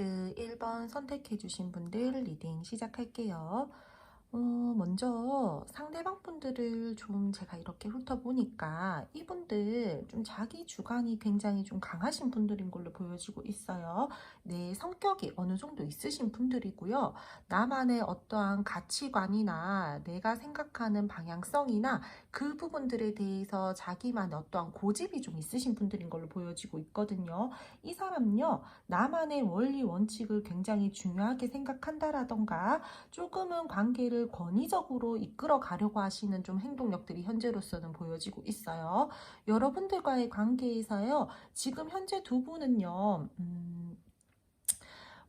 카드 1번 선택해 주신 분들 리딩 시작할게요. 먼저 상대방 분들을 좀 제가 이렇게 훑어보니까 이분들 좀 자기 주관이 굉장히 좀 강하신 분들인 걸로 보여지고 있어요. 내 성격이 어느 정도 있으신 분들이고요. 나만의 어떠한 가치관이나 내가 생각하는 방향성이나 그 부분들에 대해서 자기만의 어떠한 고집이 좀 있으신 분들인 걸로 보여지고 있거든요. 이 사람은요, 나만의 원리 원칙을 굉장히 중요하게 생각한다라던가 조금은 관계를 권위적으로 이끌어 가려고 하시는 좀 행동력들이 현재로서는 보여지고 있어요. 여러분들과의 관계에서요, 지금 현재 두 분은요,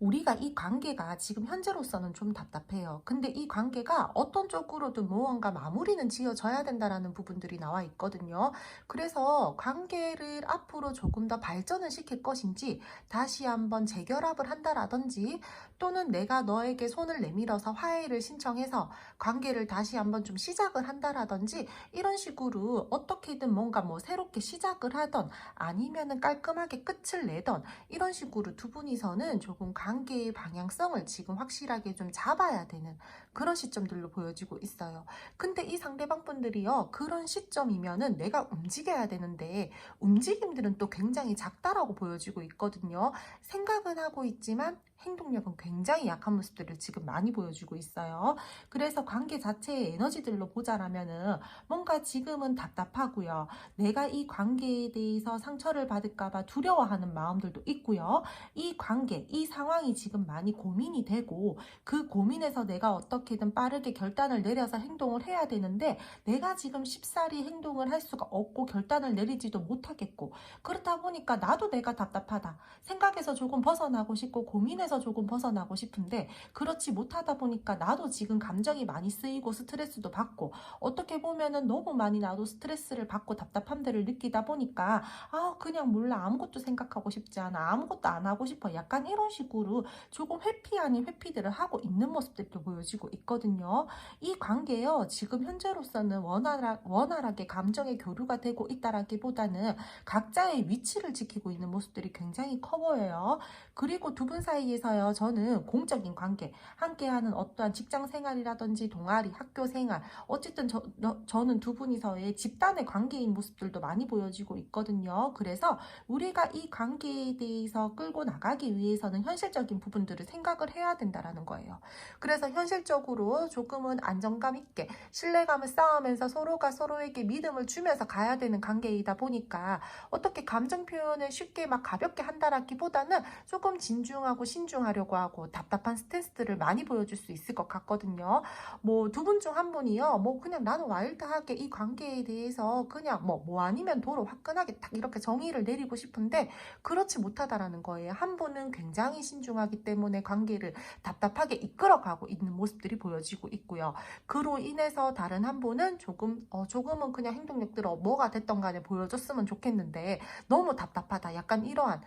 우리가 이 관계가 지금 현재로서는 좀 답답해요. 근데 이 관계가 어떤 쪽으로든 무언가 마무리는 지어져야 된다라는 부분들이 나와 있거든요. 그래서 관계를 앞으로 조금 더 발전을 시킬 것인지 다시 한번 재결합을 한다라든지 또는 내가 너에게 손을 내밀어서 화해를 신청해서 관계를 다시 한번 좀 시작을 한다라든지 이런 식으로 어떻게든 뭔가 뭐 새롭게 시작을 하던 아니면은 깔끔하게 끝을 내던 이런 식으로 두 분이서는 조금 관계의 방향성을 지금 확실하게 좀 잡아야 되는 그런 시점들로 보여지고 있어요. 근데 이 상대방 분들이요, 그런 시점이면은 내가 움직여야 되는데 움직임들은 또 굉장히 작다라고 보여지고 있거든요. 생각은 하고 있지만 행동력은 굉장히 약한 모습들을 지금 많이 보여주고 있어요. 그래서 관계 자체의 에너지들로 보자라면은 뭔가 지금은 답답하고요. 내가 이 관계에 대해서 상처를 받을까봐 두려워하는 마음들도 있고요. 이 관계, 이 상황이 지금 많이 고민이 되고 그 고민에서 내가 어떻게든 빠르게 결단을 내려서 행동을 해야 되는데 내가 지금 쉽사리 행동을 할 수가 없고 결단을 내리지도 못하겠고 그렇다 보니까 나도 내가 답답하다. 생각에서 조금 벗어나고 싶고 고민에서 조금 벗어나고 싶은데 그렇지 못하다 보니까 나도 지금 감정이 많이 쓰이고 스트레스도 받고 어떻게 보면은 너무 많이 나도 스트레스를 받고 답답함들을 느끼다 보니까 그냥 몰라 아무것도 생각하고 싶지 않아 아무것도 안 하고 싶어 약간 이런 식으로 조금 회피 아닌 회피들을 하고 있는 모습들도 보여지고 있거든요. 이 관계요 지금 현재로서는 원활하게 감정의 교류가 되고 있다라기보다는 각자의 위치를 지키고 있는 모습들이 굉장히 커 보여요. 그리고 두 분 사이에서요 저는 공적인 관계 함께하는 어떠한 직장 생활이라든지 동아리 학교 생활 어쨌든 저는 두 분이서의 집단의 관계인 모습들도 많이 보여지고 있거든요. 그래서 우리가 이 관계에 대해서 끌고 나가기 위해서는 현실적인 부분들을 생각을 해야 된다라는 거예요. 그래서 현실적으로 조금은 안정감 있게 신뢰감을 쌓으면서 서로가 서로에게 믿음을 주면서 가야 되는 관계이다 보니까 어떻게 감정 표현을 쉽게 막 가볍게 한다라기보다는 조금 진중하고 신중하려고 하고 답답한 스탠스들을 많이 보여줄 수 있을 것 같거든요. 뭐 두 분 중 한 분이요. 뭐 그냥 나는 와일드하게 이 관계에 대해서 그냥 뭐 아니면 도로 화끈하게 딱 이렇게 정의를 내리고 싶은데 그렇지 못하다라는 거예요. 한 분은 굉장히 신중하기 때문에 관계를 답답하게 이끌어가고 있는 모습들이 보여지고 있고요. 그로 인해서 다른 한 분은 조금은 그냥 행동력들을 뭐가 됐던 간에 보여줬으면 좋겠는데 너무 답답하다. 약간 이러한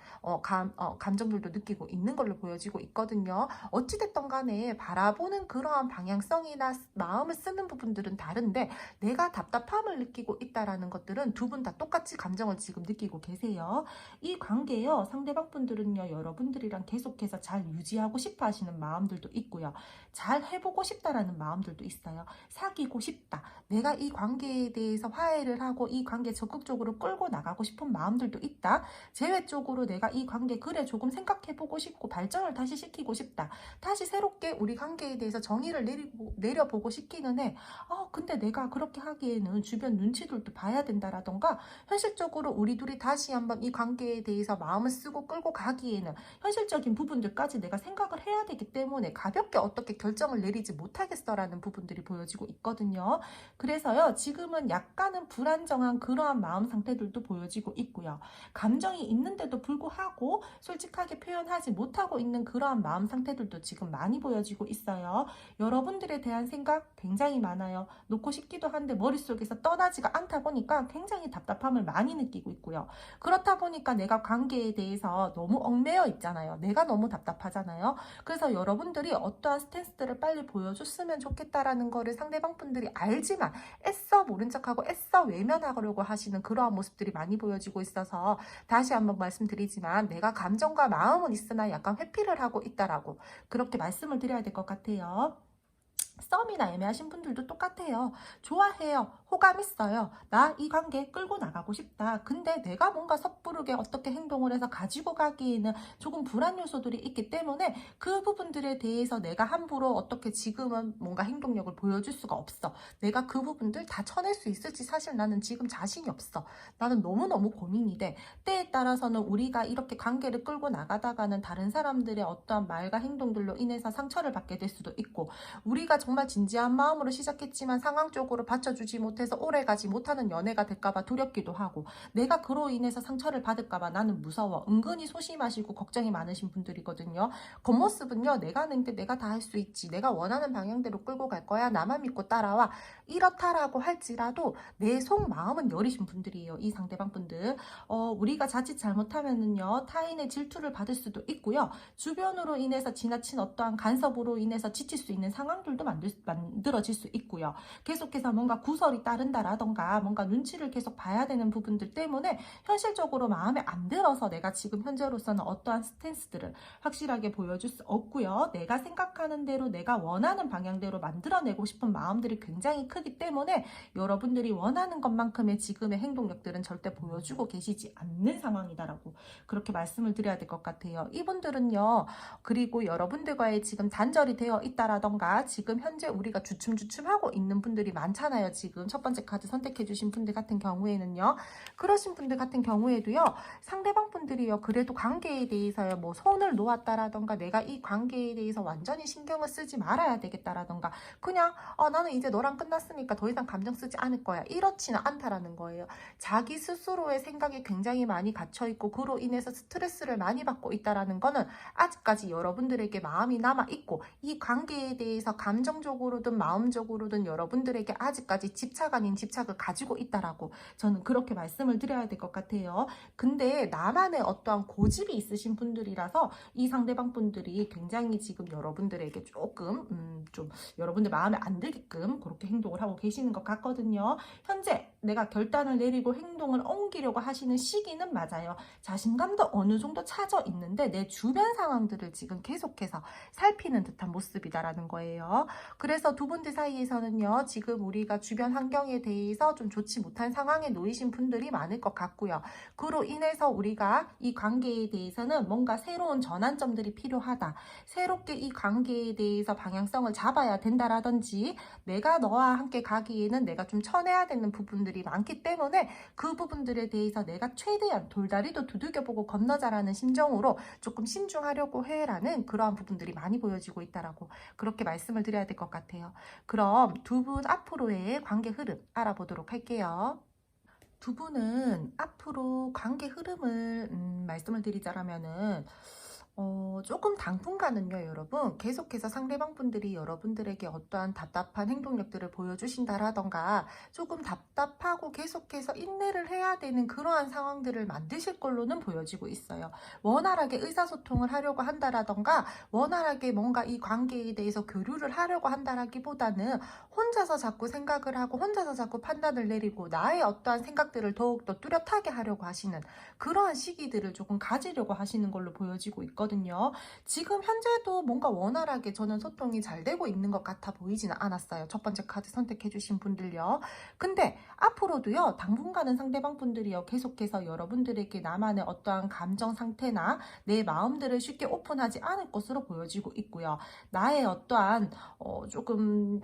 감정들도 느끼고 있는 걸로 보여지고 있거든요. 어찌됐던 간에 바라보는 그러한 방향성이나 마음을 쓰는 부분들은 다른데 내가 답답함을 느끼고 있다라는 것들은 두 분 다 똑같이 감정을 지금 느끼고 계세요. 이 관계요 상대방 분들은요 여러분들이랑 계속해서 잘 유지하고 싶어 하시는 마음들도 있고요. 잘 해보고 싶다라는 마음들도 있어요. 사귀고 싶다. 내가 이 관계에 대해서 화해를 하고 이 관계 적극적으로 끌고 나가고 싶은 마음들도 있다. 재회 쪽으로 내가 이 관계 그래 조금 생각해보고 싶고 발전을 다시 시키고 싶다. 다시 새롭게 우리 관계에 대해서 정의를 내려보고 싶기는 해. 근데 내가 그렇게 하기에는 주변 눈치들도 봐야 된다라던가 현실적으로 우리 둘이 다시 한번 이 관계에 대해서 마음을 쓰고 끌고 가기에는 현실적인 부분들까지 내가 생각을 해야 되기 때문에 가볍게 어떻게 결정을 내리지 못하겠어라는 부분들이 보여지고 있거든요. 그래서요 지금은 약간은 불안정한 그러한 마음 상태들도 보여지고 있고요. 감정이 있는데도 불구하고 솔직하게 표현하지 못하고 있는 그러한 마음 상태들도 지금 많이 보여지고 있어요. 여러분들에 대한 생각 굉장히 많아요. 놓고 싶기도 한데 머릿속에서 떠나지가 않다 보니까 굉장히 답답함을 많이 느끼고 있고요. 그렇다 보니까 내가 관계에 대해서 너무 얽매여 있잖아요. 내가 너무 답답하잖아요. 그래서 여러분들이 어떠한 스탠스들을 빨리 보여줬으면 좋겠다라는 거를 상대방 분들이 알지만 애써 모른 척하고 애써 외면하려고 하시는 그러한 모습들이 많이 보여지고 있어서 다시 한번 말씀드리지만 내가 감정과 마음은 있으나 약간 회피를 하고 있다라고 그렇게 말씀을 드려야 될 것 같아요. 썸이나 애매하신 분들도 똑같아요. 좋아해요. 호감 있어요. 나 이 관계 끌고 나가고 싶다. 근데 내가 뭔가 섣부르게 어떻게 행동을 해서 가지고 가기에는 조금 불안 요소들이 있기 때문에 그 부분들에 대해서 내가 함부로 어떻게 지금은 뭔가 행동력을 보여줄 수가 없어. 내가 그 부분들 다 쳐낼 수 있을지 사실 나는 지금 자신이 없어. 나는 너무너무 고민이 돼. 때에 따라서는 우리가 이렇게 관계를 끌고 나가다가는 다른 사람들의 어떠한 말과 행동들로 인해서 상처를 받게 될 수도 있고, 우리가 정말 진지한 마음으로 시작했지만 상황적으로 받쳐주지 못해서 오래가지 못하는 연애가 될까봐 두렵기도 하고, 내가 그로 인해서 상처를 받을까봐 나는 무서워. 은근히 소심하시고 걱정이 많으신 분들이거든요. 겉모습은요, 내가 하는데 내가 다 할 수 있지, 내가 원하는 방향대로 끌고 갈 거야, 나만 믿고 따라와, 이렇다라고 할지라도 내 속마음은 여리신 분들이에요. 이 상대방 분들. 우리가 자칫 잘못하면은요, 타인의 질투를 받을 수도 있고요, 주변으로 인해서 지나친 어떠한 간섭으로 인해서 지칠 수 있는 상황들도 만들어질 수 있고요. 계속해서 뭔가 구설이 따른다라던가 뭔가 눈치를 계속 봐야 되는 부분들 때문에 현실적으로 마음에 안 들어서 내가 지금 현재로서는 어떠한 스탠스들을 확실하게 보여줄 수 없고요. 내가 생각하는 대로 내가 원하는 방향대로 만들어내고 싶은 마음들이 굉장히 크기 때문에 여러분들이 원하는 것만큼의 지금의 행동력들은 절대 보여주고 계시지 않는 상황이다라고 그렇게 말씀을 드려야 될 것 같아요. 이분들은요, 그리고 여러분들과의 지금 단절이 되어 있다라던가 지금 현재 우리가 주춤주춤하고 있는 분들이 많잖아요. 지금 첫 번째 카드 선택해 주신 분들 같은 경우에는요, 그러신 분들 같은 경우에도요, 상대방 분들이요, 그래도 관계에 대해서요, 뭐 손을 놓았다라던가 내가 이 관계에 대해서 완전히 신경을 쓰지 말아야 되겠다라던가 그냥 나는 이제 너랑 끝났으니까 더 이상 감정 쓰지 않을 거야, 이렇지는 않다라는 거예요. 자기 스스로의 생각이 굉장히 많이 갇혀 있고 그로 인해서 스트레스를 많이 받고 있다라는 거는 아직까지 여러분들에게 마음이 남아 있고, 이 관계에 대해서 감정적으로든 마음적으로든 여러분들에게 아직까지 집착 아닌 집착을 가지고 있다라고 저는 그렇게 말씀을 드려야 될 것 같아요. 근데 나만의 어떠한 고집이 있으신 분들이라서 이 상대방 분들이 굉장히 지금 여러분들에게 조금 좀 여러분들 마음에 안 들게끔 그렇게 행동을 하고 계시는 것 같거든요. 현재 내가 결단을 내리고 행동을 옮기려고 하시는 시기는 맞아요. 자신감도 어느 정도 차져 있는데 내 주변 상황들을 지금 계속해서 살피는 듯한 모습이다라는 거예요. 그래서 두 분들 사이에서는요, 지금 우리가 주변 환경에 대해서 좀 좋지 못한 상황에 놓이신 분들이 많을 것 같고요. 그로 인해서 우리가 이 관계에 대해서는 뭔가 새로운 전환점들이 필요하다. 새롭게 이 관계에 대해서 방향성을 잡아야 된다라든지, 내가 너와 함께 가기에는 내가 좀 쳐내야 되는 부분들이 많기 때문에 그 부분들에 대해서 내가 최대한 돌다리도 두들겨보고 건너자라는 심정으로 조금 신중하려고 해라는 그러한 부분들이 많이 보여지고 있다라고 그렇게 말씀을 드려야 될 것 같아요. 그럼 두 분 앞으로의 관계 흐름 알아보도록 할게요. 두 분은 앞으로 관계 흐름을 말씀을 드리자면은 조금 당분간은요, 여러분, 계속해서 상대방 분들이 여러분들에게 어떠한 답답한 행동력들을 보여주신다라던가 조금 답답하고 계속해서 인내를 해야 되는 그러한 상황들을 만드실 걸로는 보여지고 있어요. 원활하게 의사소통을 하려고 한다라던가 원활하게 뭔가 이 관계에 대해서 교류를 하려고 한다라기보다는 혼자서 자꾸 생각을 하고 혼자서 자꾸 판단을 내리고 나의 어떠한 생각들을 더욱더 뚜렷하게 하려고 하시는 그러한 시기들을 조금 가지려고 하시는 걸로 보여지고 있거든요. 지금 현재도 뭔가 원활하게 저는 소통이 잘 되고 있는 것 같아 보이지는 않았어요. 첫 번째 카드 선택해 주신 분들요. 근데 앞으로도요, 당분간은 상대방 분들이요, 계속해서 여러분들에게 나만의 어떠한 감정 상태나 내 마음들을 쉽게 오픈하지 않을 것으로 보여지고 있고요. 나의 어떠한 조금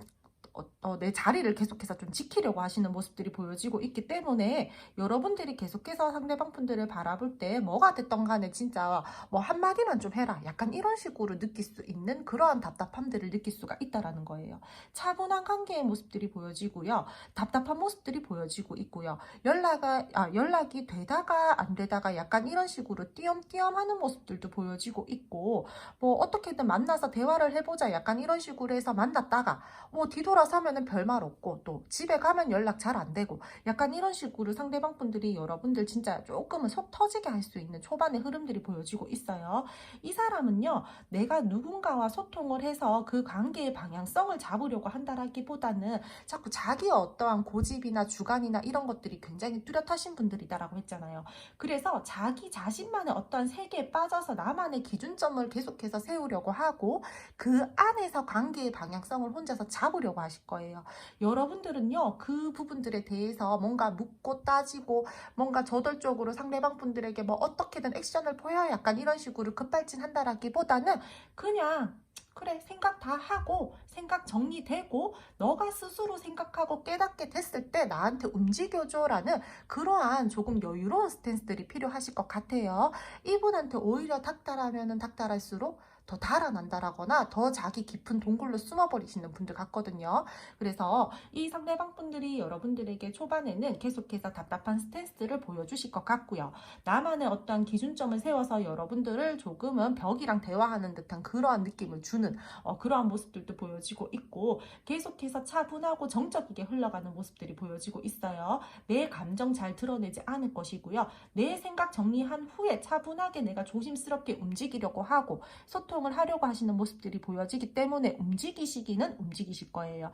내 자리를 계속해서 좀 지키려고 하시는 모습들이 보여지고 있기 때문에 여러분들이 계속해서 상대방 분들을 바라볼 때 뭐가 됐던 간에 진짜 뭐 한마디만 좀 해라, 약간 이런 식으로 느낄 수 있는 그러한 답답함들을 느낄 수가 있다라는 거예요. 차분한 관계의 모습들이 보여지고요, 답답한 모습들이 보여지고 있고요, 연락이 되다가 안 되다가 약간 이런 식으로 띄엄띄엄 하는 모습들도 보여지고 있고, 뭐 어떻게든 만나서 대화를 해보자, 약간 이런 식으로 해서 만났다가 뒤돌아 돌아서면은 별말 없고 또 집에 가면 연락 잘 안 되고 약간 이런 식으로 상대방 분들이 여러분들 진짜 조금은 속 터지게 할 수 있는 초반의 흐름들이 보여지고 있어요. 이 사람은요, 내가 누군가와 소통을 해서 그 관계의 방향성을 잡으려고 한다라기보다는 자꾸 자기의 어떠한 고집이나 주관이나 이런 것들이 굉장히 뚜렷하신 분들이다라고 했잖아요. 그래서 자기 자신만의 어떠한 세계에 빠져서 나만의 기준점을 계속해서 세우려고 하고 그 안에서 관계의 방향성을 혼자서 잡으려고 하실 거예요. 여러분들은요, 그 부분들에 대해서 뭔가 묻고 따지고 뭔가 저돌적으로 상대방 분들에게 뭐 어떻게든 액션을 보여 약간 이런 식으로 급발진한다라기보다는 그냥 그래, 생각 다 하고 생각 정리되고 너가 스스로 생각하고 깨닫게 됐을 때 나한테 움직여줘라는 그러한 조금 여유로운 스탠스들이 필요하실 것 같아요. 이분한테 오히려 닥달하면은 닥달할수록 더 달아난다라거나 더 자기 깊은 동굴로 숨어버리시는 분들 같거든요. 그래서 이 상대방 분들이 여러분들에게 초반에는 계속해서 답답한 스탠스를 보여주실 것 같고요. 나만의 어떠한 기준점을 세워서 여러분들을 조금은 벽이랑 대화하는 듯한 그러한 느낌을 주는 그러한 모습들도 보여지고 있고 계속해서 차분하고 정적이게 흘러가는 모습들이 보여지고 있어요. 내 감정 잘 드러내지 않을 것이고요. 내 생각 정리한 후에 차분하게 내가 조심스럽게 움직이려고 하고 소통을 하려고 하시는 모습들이 보여지기 때문에 움직이시기는 움직이실 거예요.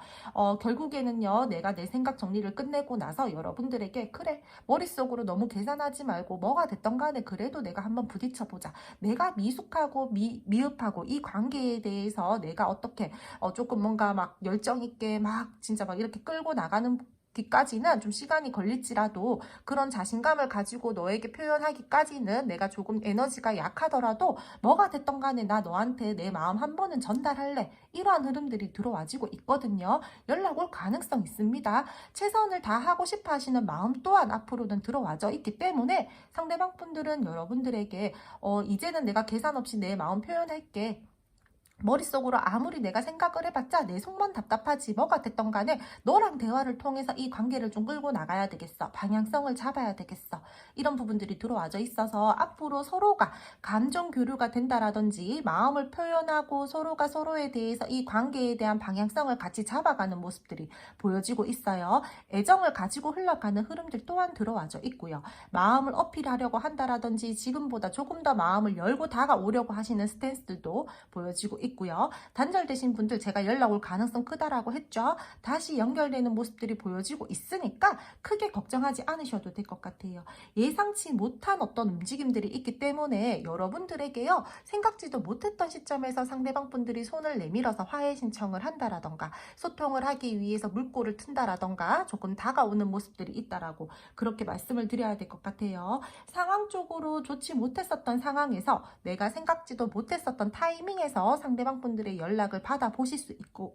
결국에는요, 내가 내 생각 정리를 끝내고 나서 여러분들에게 그래, 머릿속으로 너무 계산하지 말고 뭐가 됐던 간에 그래도 내가 한번 부딪혀보자. 내가 미숙하고 미흡하고 이 관계에 대해서 내가 어떻게 조금 뭔가 막 열정 있게 막 진짜 막 이렇게 끌고 나가는 기까지는 좀 시간이 걸릴지라도 그런 자신감을 가지고 너에게 표현하기까지는 내가 조금 에너지가 약하더라도 뭐가 됐던 간에 나 너한테 내 마음 한 번은 전달할래. 이러한 흐름들이 들어와지고 있거든요. 연락 올 가능성 있습니다. 최선을 다하고 싶어 하시는 마음 또한 앞으로는 들어와져 있기 때문에 상대방 분들은 여러분들에게 이제는 내가 계산 없이 내 마음 표현할게. 머릿속으로 아무리 내가 생각을 해봤자 내 속만 답답하지 뭐가 됐던 간에 너랑 대화를 통해서 이 관계를 좀 끌고 나가야 되겠어. 방향성을 잡아야 되겠어. 이런 부분들이 들어와져 있어서 앞으로 서로가 감정 교류가 된다라든지 마음을 표현하고 서로가 서로에 대해서 이 관계에 대한 방향성을 같이 잡아가는 모습들이 보여지고 있어요. 애정을 가지고 흘러가는 흐름들 또한 들어와져 있고요. 마음을 어필하려고 한다라든지 지금보다 조금 더 마음을 열고 다가오려고 하시는 스탠스들도 보여지고 있고요. 단절되신 분들 제가 연락 올 가능성 크다라고 했죠. 다시 연결되는 모습들이 보여지고 있으니까 크게 걱정하지 않으셔도 될 것 같아요. 예상치 못한 어떤 움직임들이 있기 때문에 여러분들에게요. 생각지도 못했던 시점에서 상대방 분들이 손을 내밀어서 화해 신청을 한다라던가 소통을 하기 위해서 물꼬를 튼다라던가 조금 다가오는 모습들이 있다라고 그렇게 말씀을 드려야 될 것 같아요. 상황적으로 좋지 못했었던 상황에서 내가 생각지도 못했었던 타이밍에서 상대방 분들의 연락을 받아보실 수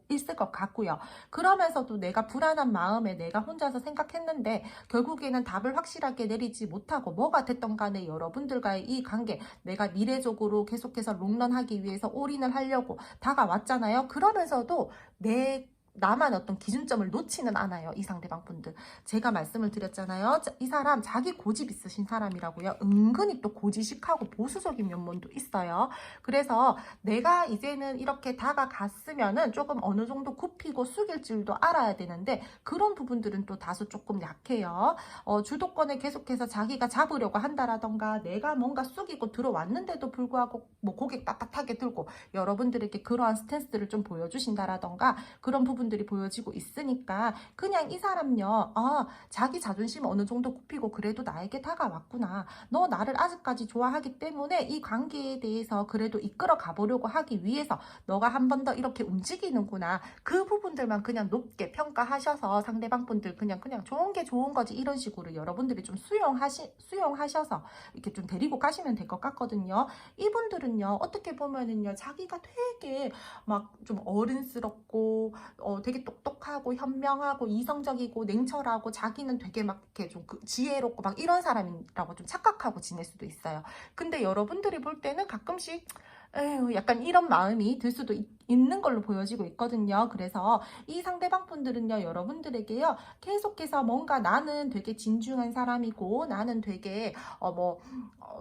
있을 것 같고요. 그러면서도 내가 불안한 마음에 내가 혼자서 생각했는데 결국에는 답을 확실하게 내리지 못하고 뭐가 됐던 간에 여러분들과의 이 관계 내가 미래적으로 계속해서 롱런하기 위해서 올인을 하려고 다가왔잖아요. 그러면서도 나만 어떤 기준점을 놓지는 않아요. 이 상대방 분들. 제가 말씀을 드렸잖아요. 이 사람 자기 고집 있으신 사람이라고요. 은근히 또 고지식하고 보수적인 면모도 있어요. 그래서 내가 이제는 이렇게 다가갔으면은 조금 어느 정도 굽히고 숙일 줄도 알아야 되는데 그런 부분들은 또 다소 조금 약해요. 주도권을 계속해서 자기가 잡으려고 한다라던가 내가 뭔가 숙이고 들어왔는데도 불구하고 뭐 고개 빳빳하게 들고 여러분들에게 그러한 스탠스를 좀 보여주신다라던가 그런 부분들이 보여지고 있으니까 그냥 이 사람요. 자기 자존심 어느 정도 굽히고 그래도 나에게 다가왔구나. 너 나를 아직까지 좋아하기 때문에 이 관계에 대해서 그래도 이끌어 가보려고 하기 위해서 너가 한 번 더 이렇게 움직이는구나. 그 부분들만 그냥 높게 평가하셔서 상대방 분들 그냥 좋은 게 좋은 거지 이런 식으로 여러분들이 좀 수용하셔서 이렇게 좀 데리고 가시면 될 것 같거든요. 이분들은요. 어떻게 보면은요. 자기가 되게 막 좀 어른스럽고 되게 똑똑하고 현명하고 이성적이고 냉철하고 자기는 되게 막 이렇게 좀 지혜롭고 막 이런 사람이라고 좀 착각하고 지낼 수도 있어요. 근데 여러분들이 볼 때는 가끔씩 에휴, 약간 이런 마음이 들 수도 있는 걸로 보여지고 있거든요. 그래서 이 상대방 분들은요, 여러분들에게요, 계속해서 뭔가 나는 되게 진중한 사람이고, 나는 되게,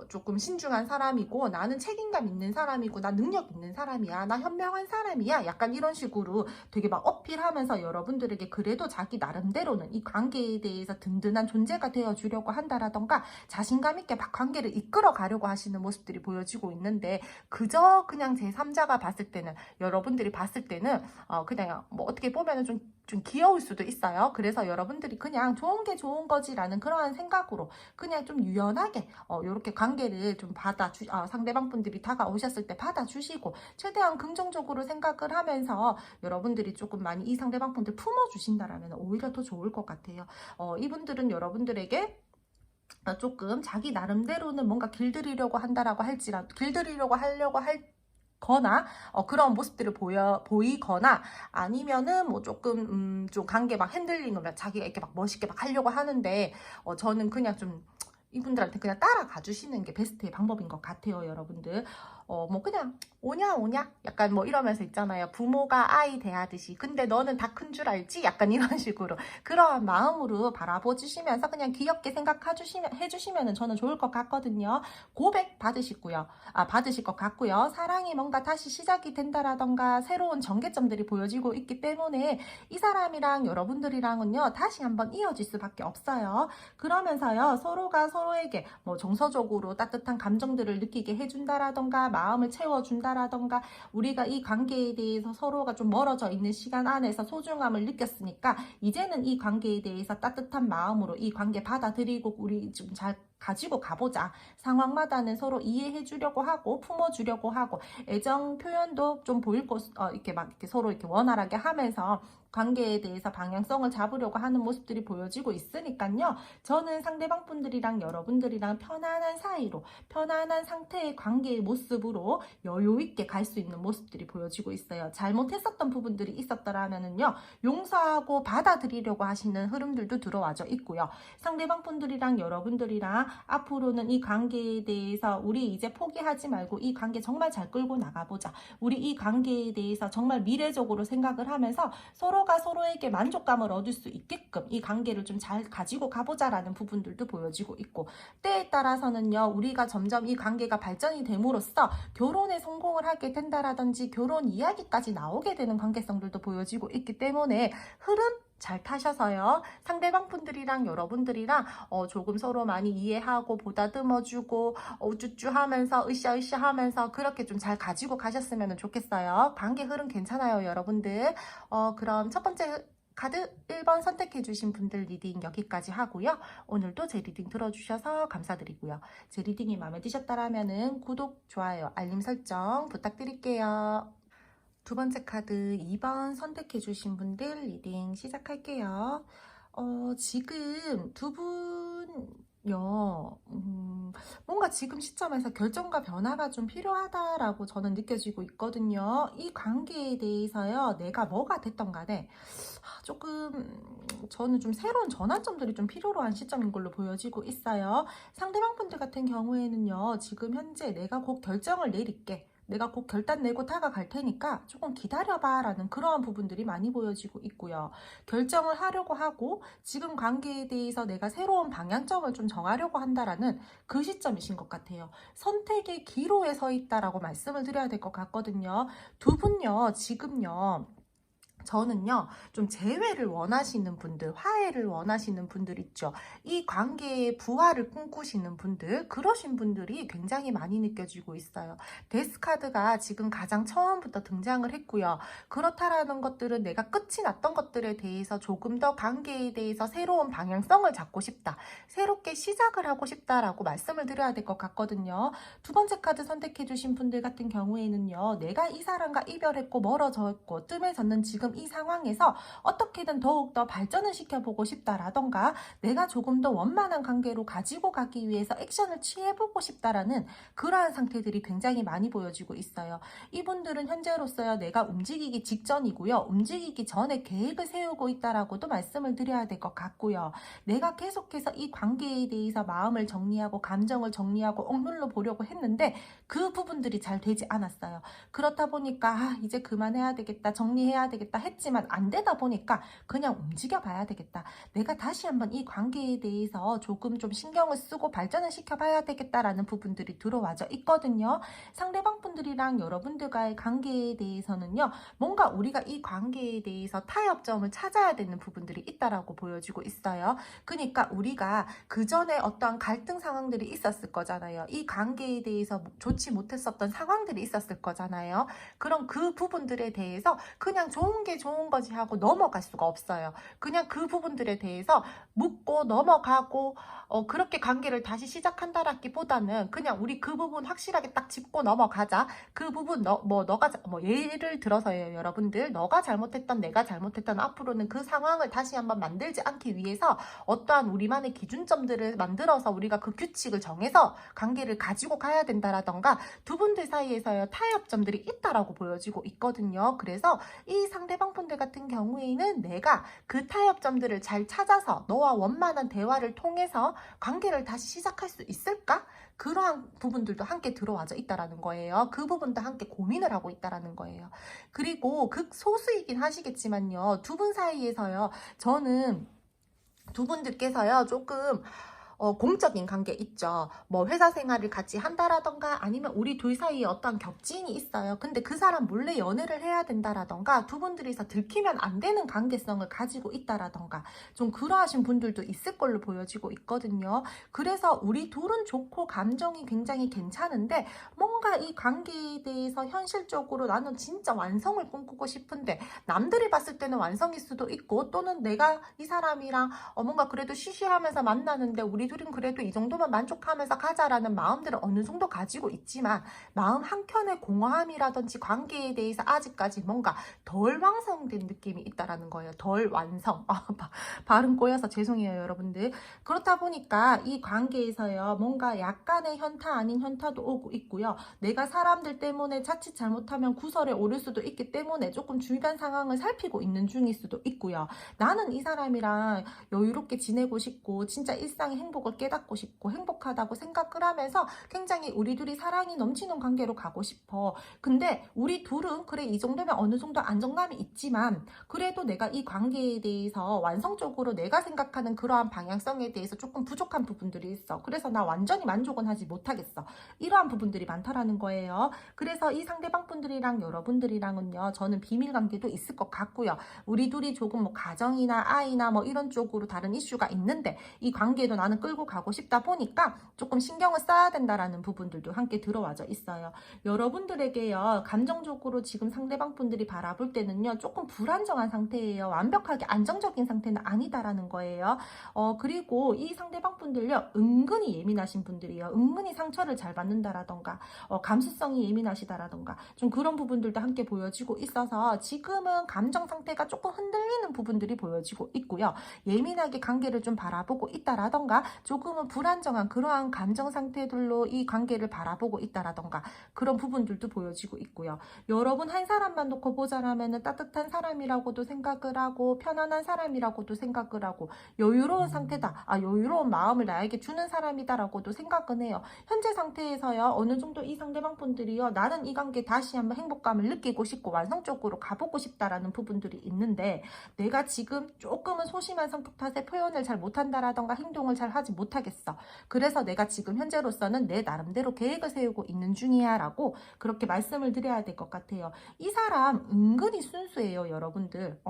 조금 신중한 사람이고, 나는 책임감 있는 사람이고, 나 능력 있는 사람이야, 나 현명한 사람이야, 약간 이런 식으로 되게 막 어필하면서 여러분들에게 그래도 자기 나름대로는 이 관계에 대해서 든든한 존재가 되어 주려고 한다라던가, 자신감 있게 막 관계를 이끌어 가려고 하시는 모습들이 보여지고 있는데, 그저 그냥 제3자가 봤을 때는, 여러분들이 봤을 때는 그냥 뭐 어떻게 보면은 좀 귀여울 수도 있어요. 그래서 여러분들이 그냥 좋은 게 좋은 거지라는 그러한 생각으로 그냥 좀 유연하게 이렇게 관계를 좀 상대방 분들이 다가오셨을 때 받아주시고, 최대한 긍정적으로 생각을 하면서 여러분들이 조금 많이 이 상대방 분들 품어주신다라면 오히려 더 좋을 것 같아요. 이분들은 여러분들에게 조금 자기 나름대로는 뭔가 길들이려고 한다라고 할지라도, 길들이려고 하려고 거나 그런 모습들을 보이거나, 아니면은 뭐 조금 좀 관계 막 핸들링을 자기가 이렇게 막 멋있게 막 하려고 하는데, 저는 그냥 좀 이분들한테 그냥 따라가 주시는 게 베스트의 방법인 것 같아요, 여러분들. 뭐 그냥 오냐 오냐 약간 뭐 이러면서 있잖아요, 부모가 아이 대하듯이. 근데 너는 다 큰 줄 알지? 약간 이런 식으로 그런 마음으로 바라보 주시면서 그냥 귀엽게 해주시면 저는 좋을 것 같거든요. 고백 받으실 것 같고요. 사랑이 뭔가 다시 시작이 된다라던가 새로운 전개점들이 보여지고 있기 때문에 이 사람이랑 여러분들이랑은요, 다시 한번 이어질 수밖에 없어요. 그러면서요, 서로가 서로에게 뭐 정서적으로 따뜻한 감정들을 느끼게 해준다라던가, 마음을 채워준다라던가, 우리가 이 관계에 대해서 서로가 좀 멀어져 있는 시간 안에서 소중함을 느꼈으니까 이제는 이 관계에 대해서 따뜻한 마음으로 이 관계 받아들이고 우리 좀 잘 가지고 가보자. 상황마다는 서로 이해해 주려고 하고 품어주려고 하고, 애정 표현도 좀 보일 것, 이렇게 막 이렇게 서로 이렇게 원활하게 하면서 관계에 대해서 방향성을 잡으려고 하는 모습들이 보여지고 있으니까요. 저는 상대방 분들이랑 여러분들이랑 편안한 사이로, 편안한 상태의 관계의 모습으로 여유 있게 갈 수 있는 모습들이 보여지고 있어요. 잘못했었던 부분들이 있었더라면은요, 용서하고 받아들이려고 하시는 흐름들도 들어와져 있고요. 상대방 분들이랑 여러분들이랑 앞으로는 이 관계에 대해서 우리 이제 포기하지 말고 이 관계 정말 잘 끌고 나가보자. 우리 이 관계에 대해서 정말 미래적으로 생각을 하면서 서로가 서로에게 만족감을 얻을 수 있게끔 이 관계를 좀 잘 가지고 가보자라는 부분들도 보여지고 있고, 때에 따라서는요, 우리가 점점 이 관계가 발전이 됨으로써 결혼에 성공을 하게 된다라든지 결혼 이야기까지 나오게 되는 관계성들도 보여지고 있기 때문에 흐름 잘 타셔서요, 상대방 분들이랑 여러분들이랑 조금 서로 많이 이해하고 보다듬어주고 우쭈쭈 하면서 으쌰으쌰 하면서 그렇게 좀 잘 가지고 가셨으면 좋겠어요. 관계 흐름 괜찮아요, 여러분들. 그럼 첫 번째 카드 1번 선택해 주신 분들 리딩 여기까지 하고요. 오늘도 제 리딩 들어주셔서 감사드리고요. 제 리딩이 마음에 드셨다면 구독, 좋아요, 알림 설정 부탁드릴게요. 두 번째 카드 2번 선택해 주신 분들 리딩 시작할게요. 지금 두 분요, 뭔가 지금 시점에서 결정과 변화가 좀 필요하다라고 저는 느껴지고 있거든요. 이 관계에 대해서요, 내가 뭐가 됐던 간에 조금 저는 좀 새로운 전환점들이 좀 필요로 한 시점인 걸로 보여지고 있어요. 상대방 분들 같은 경우에는요, 지금 현재 내가 곧 결정을 내릴게, 내가 곧 결단 내고 다가갈 테니까 조금 기다려봐 라는 그러한 부분들이 많이 보여지고 있고요. 결정을 하려고 하고 지금 관계에 대해서 내가 새로운 방향점을 좀 정하려고 한다라는 그 시점이신 것 같아요. 선택의 기로에 서 있다라고 말씀을 드려야 될 것 같거든요. 두 분요, 지금요, 저는요, 좀 재회를 원하시는 분들, 화해를 원하시는 분들 있죠. 이 관계의 부활을 꿈꾸시는 분들, 그러신 분들이 굉장히 많이 느껴지고 있어요. 데스카드가 지금 가장 처음부터 등장을 했고요. 그렇다라는 것들은 내가 끝이 났던 것들에 대해서 조금 더 관계에 대해서 새로운 방향성을 잡고 싶다, 새롭게 시작을 하고 싶다라고 말씀을 드려야 될 것 같거든요. 두 번째 카드 선택해 주신 분들 같은 경우에는요, 내가 이 사람과 이별했고 멀어졌고 뜸해졌는 지금 지금 이 상황에서 어떻게든 더욱더 발전을 시켜보고 싶다라던가 내가 조금 더 원만한 관계로 가지고 가기 위해서 액션을 취해보고 싶다라는 그러한 상태들이 굉장히 많이 보여지고 있어요. 이분들은 현재로서야 내가 움직이기 직전이고요. 움직이기 전에 계획을 세우고 있다라고도 말씀을 드려야 될 것 같고요. 내가 계속해서 이 관계에 대해서 마음을 정리하고 감정을 정리하고 억눌러 보려고 했는데 그 부분들이 잘 되지 않았어요. 그렇다 보니까 이제 그만해야 되겠다, 정리해야 되겠다 했지만 안 되다 보니까 그냥 움직여 봐야 되겠다. 내가 다시 한번 이 관계에 대해서 조금 좀 신경을 쓰고 발전을 시켜봐야 되겠다라는 부분들이 들어와져 있거든요. 상대방 분들이랑 여러분들과의 관계에 대해서는요, 뭔가 우리가 이 관계에 대해서 타협점을 찾아야 되는 부분들이 있다라고 보여지고 있어요. 그러니까 우리가 그 전에 어떠한 갈등 상황들이 있었을 거잖아요. 이 관계에 대해서 좋지 못했었던 상황들이 있었을 거잖아요. 그럼 그 부분들에 대해서 그냥 좋은 게 좋은 거지 하고 넘어갈 수가 없어요. 그냥 그 부분들에 대해서 묻고 넘어가고 그렇게 관계를 다시 시작한다라기보다는 그냥 우리 그 부분 확실하게 딱 짚고 넘어가자. 그 부분 너가 예를 들어서요, 여러분들 너가 잘못했던 내가 잘못했던 앞으로는 그 상황을 다시 한번 만들지 않기 위해서 어떠한 우리만의 기준점들을 만들어서 우리가 그 규칙을 정해서 관계를 가지고 가야 된다라던가 두 분들 사이에서요 타협점들이 있다라고 보여지고 있거든요. 그래서 이 상대방 분들 같은 경우에는 내가 그 타협점들을 잘 찾아서 너와 원만한 대화를 통해서 관계를 다시 시작할 수 있을까? 그러한 부분들도 함께 들어와져 있다라는 거예요. 그 부분도 함께 고민을 하고 있다라는 거예요. 그리고 극소수이긴 하시겠지만요. 두 분 사이에서요. 저는 두 분들께서요. 조금 공적인 관계 있죠. 뭐 회사 생활을 같이 한다라던가 아니면 우리 둘 사이에 어떤 겹친이 있어요. 근데 그 사람 몰래 연애를 해야 된다라던가 두 분들이서 들키면 안 되는 관계성을 가지고 있다라던가 좀 그러하신 분들도 있을 걸로 보여지고 있거든요. 그래서 우리 둘은 좋고 감정이 굉장히 괜찮은데 뭔가 이 관계에 대해서 현실적으로 나는 진짜 완성을 꿈꾸고 싶은데 남들이 봤을 때는 완성일 수도 있고 또는 내가 이 사람이랑 뭔가 그래도 쉬쉬하면서 만나는데 우리 둘은 그래도 이 정도만 만족하면서 가자라는 마음들을 어느 정도 가지고 있지만 마음 한켠의 공허함이라든지 관계에 대해서 아직까지 뭔가 덜 완성된 느낌이 있다라는 거예요. 덜 완성. 발음 꼬여서 죄송해요, 여러분들. 그렇다 보니까 이 관계에서요. 뭔가 약간의 현타 아닌 현타도 오고 있고요. 내가 사람들 때문에 자칫 잘못하면 구설에 오를 수도 있기 때문에 조금 주변 상황을 살피고 있는 중일 수도 있고요. 나는 이 사람이랑 여유롭게 지내고 싶고 진짜 일상의 행복을 깨닫고 싶고 행복하다고 생각을 하면서 굉장히 우리 둘이 사랑이 넘치는 관계로 가고 싶어. 근데 우리 둘은 그래 이 정도면 어느 정도 안정감이 있지만 그래도 내가 이 관계에 대해서 완성적으로 내가 생각하는 그러한 방향성에 대해서 조금 부족한 부분들이 있어. 그래서 나 완전히 만족은 하지 못하겠어. 이러한 부분들이 많다라는 거예요. 그래서 이 상대방 분들이랑 여러분들이랑은요. 저는 비밀 관계도 있을 것 같고요. 우리 둘이 조금 뭐 가정이나 아이나 뭐 이런 쪽으로 다른 이슈가 있는데 이 관계도 나는 끌고 가고 싶다 보니까 조금 신경을 써야 된다라는 부분들도 함께 들어와져 있어요. 여러분들에게요. 감정적으로 지금 상대방 분들이 바라볼 때는요. 조금 불안정한 상태예요. 완벽하게 안정적인 상태는 아니다라는 거예요. 그리고 이 상대방 분들요. 은근히 예민하신 분들이요. 은근히 상처를 잘 받는다라던가 감수성이 예민하시다라던가 좀 그런 부분들도 함께 보여지고 있어서 지금은 감정 상태가 조금 흔들리는 부분들이 보여지고 있고요. 예민하게 관계를 좀 바라보고 있다라던가 조금은 불안정한 그러한 감정 상태들로 이 관계를 바라보고 있다라던가 그런 부분들도 보여지고 있고요. 여러분 한 사람만 놓고 보자라면 따뜻한 사람이라고도 생각을 하고 편안한 사람이라고도 생각을 하고 여유로운 상태다. 여유로운 마음을 나에게 주는 사람이다라고도 생각은 해요. 현재 상태에서요. 어느 정도 이 상대방 분들이요. 나는 이 관계 다시 한번 행복감을 느끼고 싶고 완성적으로 가보고 싶다라는 부분들이 있는데 내가 지금 조금은 소심한 성격 탓에 표현을 잘 못한다라던가 행동을 잘 하지 못하겠어. 그래서 내가 지금 현재로서는 내 나름대로 계획을 세우고 있는 중이야 라고 그렇게 말씀을 드려야 될 것 같아요. 이 사람 은근히 순수해요, 여러분들.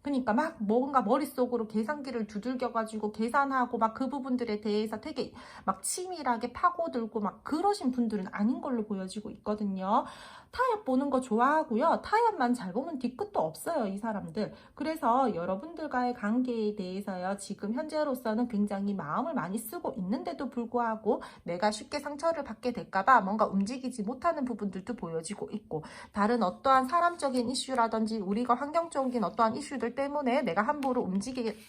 그러니까 막 뭔가 머릿속으로 계산기를 두들겨가지고 계산하고 막 그 부분들에 대해서 되게 막 치밀하게 파고들고 막 그러신 분들은 아닌 걸로 보여지고 있거든요. 타협 보는 거 좋아하고요. 타협만 잘 보면 뒤끝도 없어요, 이 사람들. 그래서 여러분들과의 관계에 대해서요, 지금 현재로서는 굉장히 마음을 많이 쓰고 있는데도 불구하고 내가 쉽게 상처를 받게 될까봐 뭔가 움직이지 못하는 부분들도 보여지고 있고, 다른 어떠한 사람적인 이슈라든지 우리가 환경적인 어떠한 이슈들 때문에 내가 함부로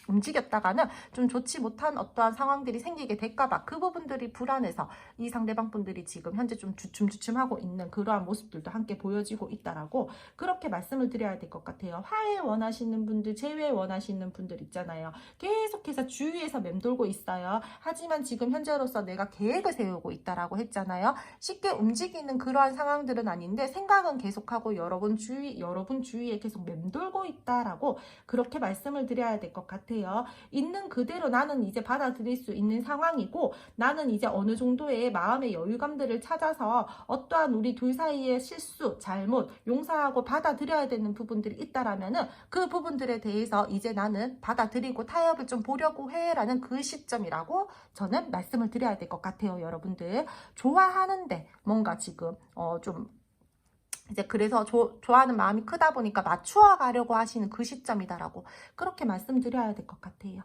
움직였다가는 좀 좋지 못한 어떠한 상황들이 생기게 될까봐 그 부분들이 불안해서 이 상대방 분들이 지금 현재 좀 주춤주춤하고 있는 그러한 모습들도 함께 보여지고 있다라고 그렇게 말씀을 드려야 될 것 같아요. 화해 원하시는 분들, 재회 원하시는 분들 있잖아요. 계속해서 주위에서 맴돌고 있어요. 하지만 지금 현재로서 내가 계획을 세우고 있다라고 했잖아요. 쉽게 움직이는 그러한 상황들은 아닌데 생각은 계속하고 여러분 주위에 계속 맴돌고 있다라고 그렇게 말씀을 드려야 될 것 같아요. 있는 그대로 나는 이제 받아들일 수 있는 상황이고, 나는 이제 어느 정도의 마음의 여유감들을 찾아서 어떠한 우리 둘 사이의 실수, 잘못, 용서하고 받아들여야 되는 부분들이 있다라면은 그 부분들에 대해서 이제 나는 받아들이고 타협을 좀 보려고 해라는 그 시점이라고 저는 말씀을 드려야 될 것 같아요. 여러분들 좋아하는데 뭔가 지금 좀 이제 그래서 좋아하는 마음이 크다 보니까 맞추어 가려고 하시는 그 시점이다라고 그렇게 말씀드려야 될 것 같아요.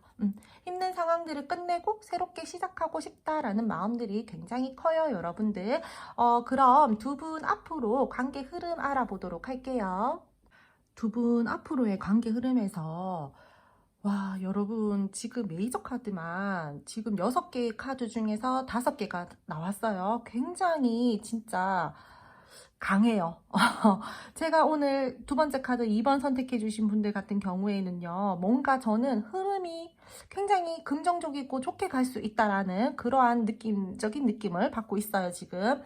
힘든 상황들을 끝내고 새롭게 시작하고 싶다라는 마음들이 굉장히 커요, 여러분들. 그럼 두 분 앞으로 관계 흐름 알아보도록 할게요. 두 분 앞으로의 관계 흐름에서 와, 여러분 지금 메이저 카드만 지금 6개의 카드 중에서 5개가 나왔어요. 굉장히 진짜 강해요. 제가 오늘 두 번째 카드 2번 선택해 주신 분들 같은 경우에는요, 뭔가 저는 흐름이 굉장히 긍정적이고 좋게 갈 수 있다라는 그러한 느낌적인 느낌을 받고 있어요, 지금.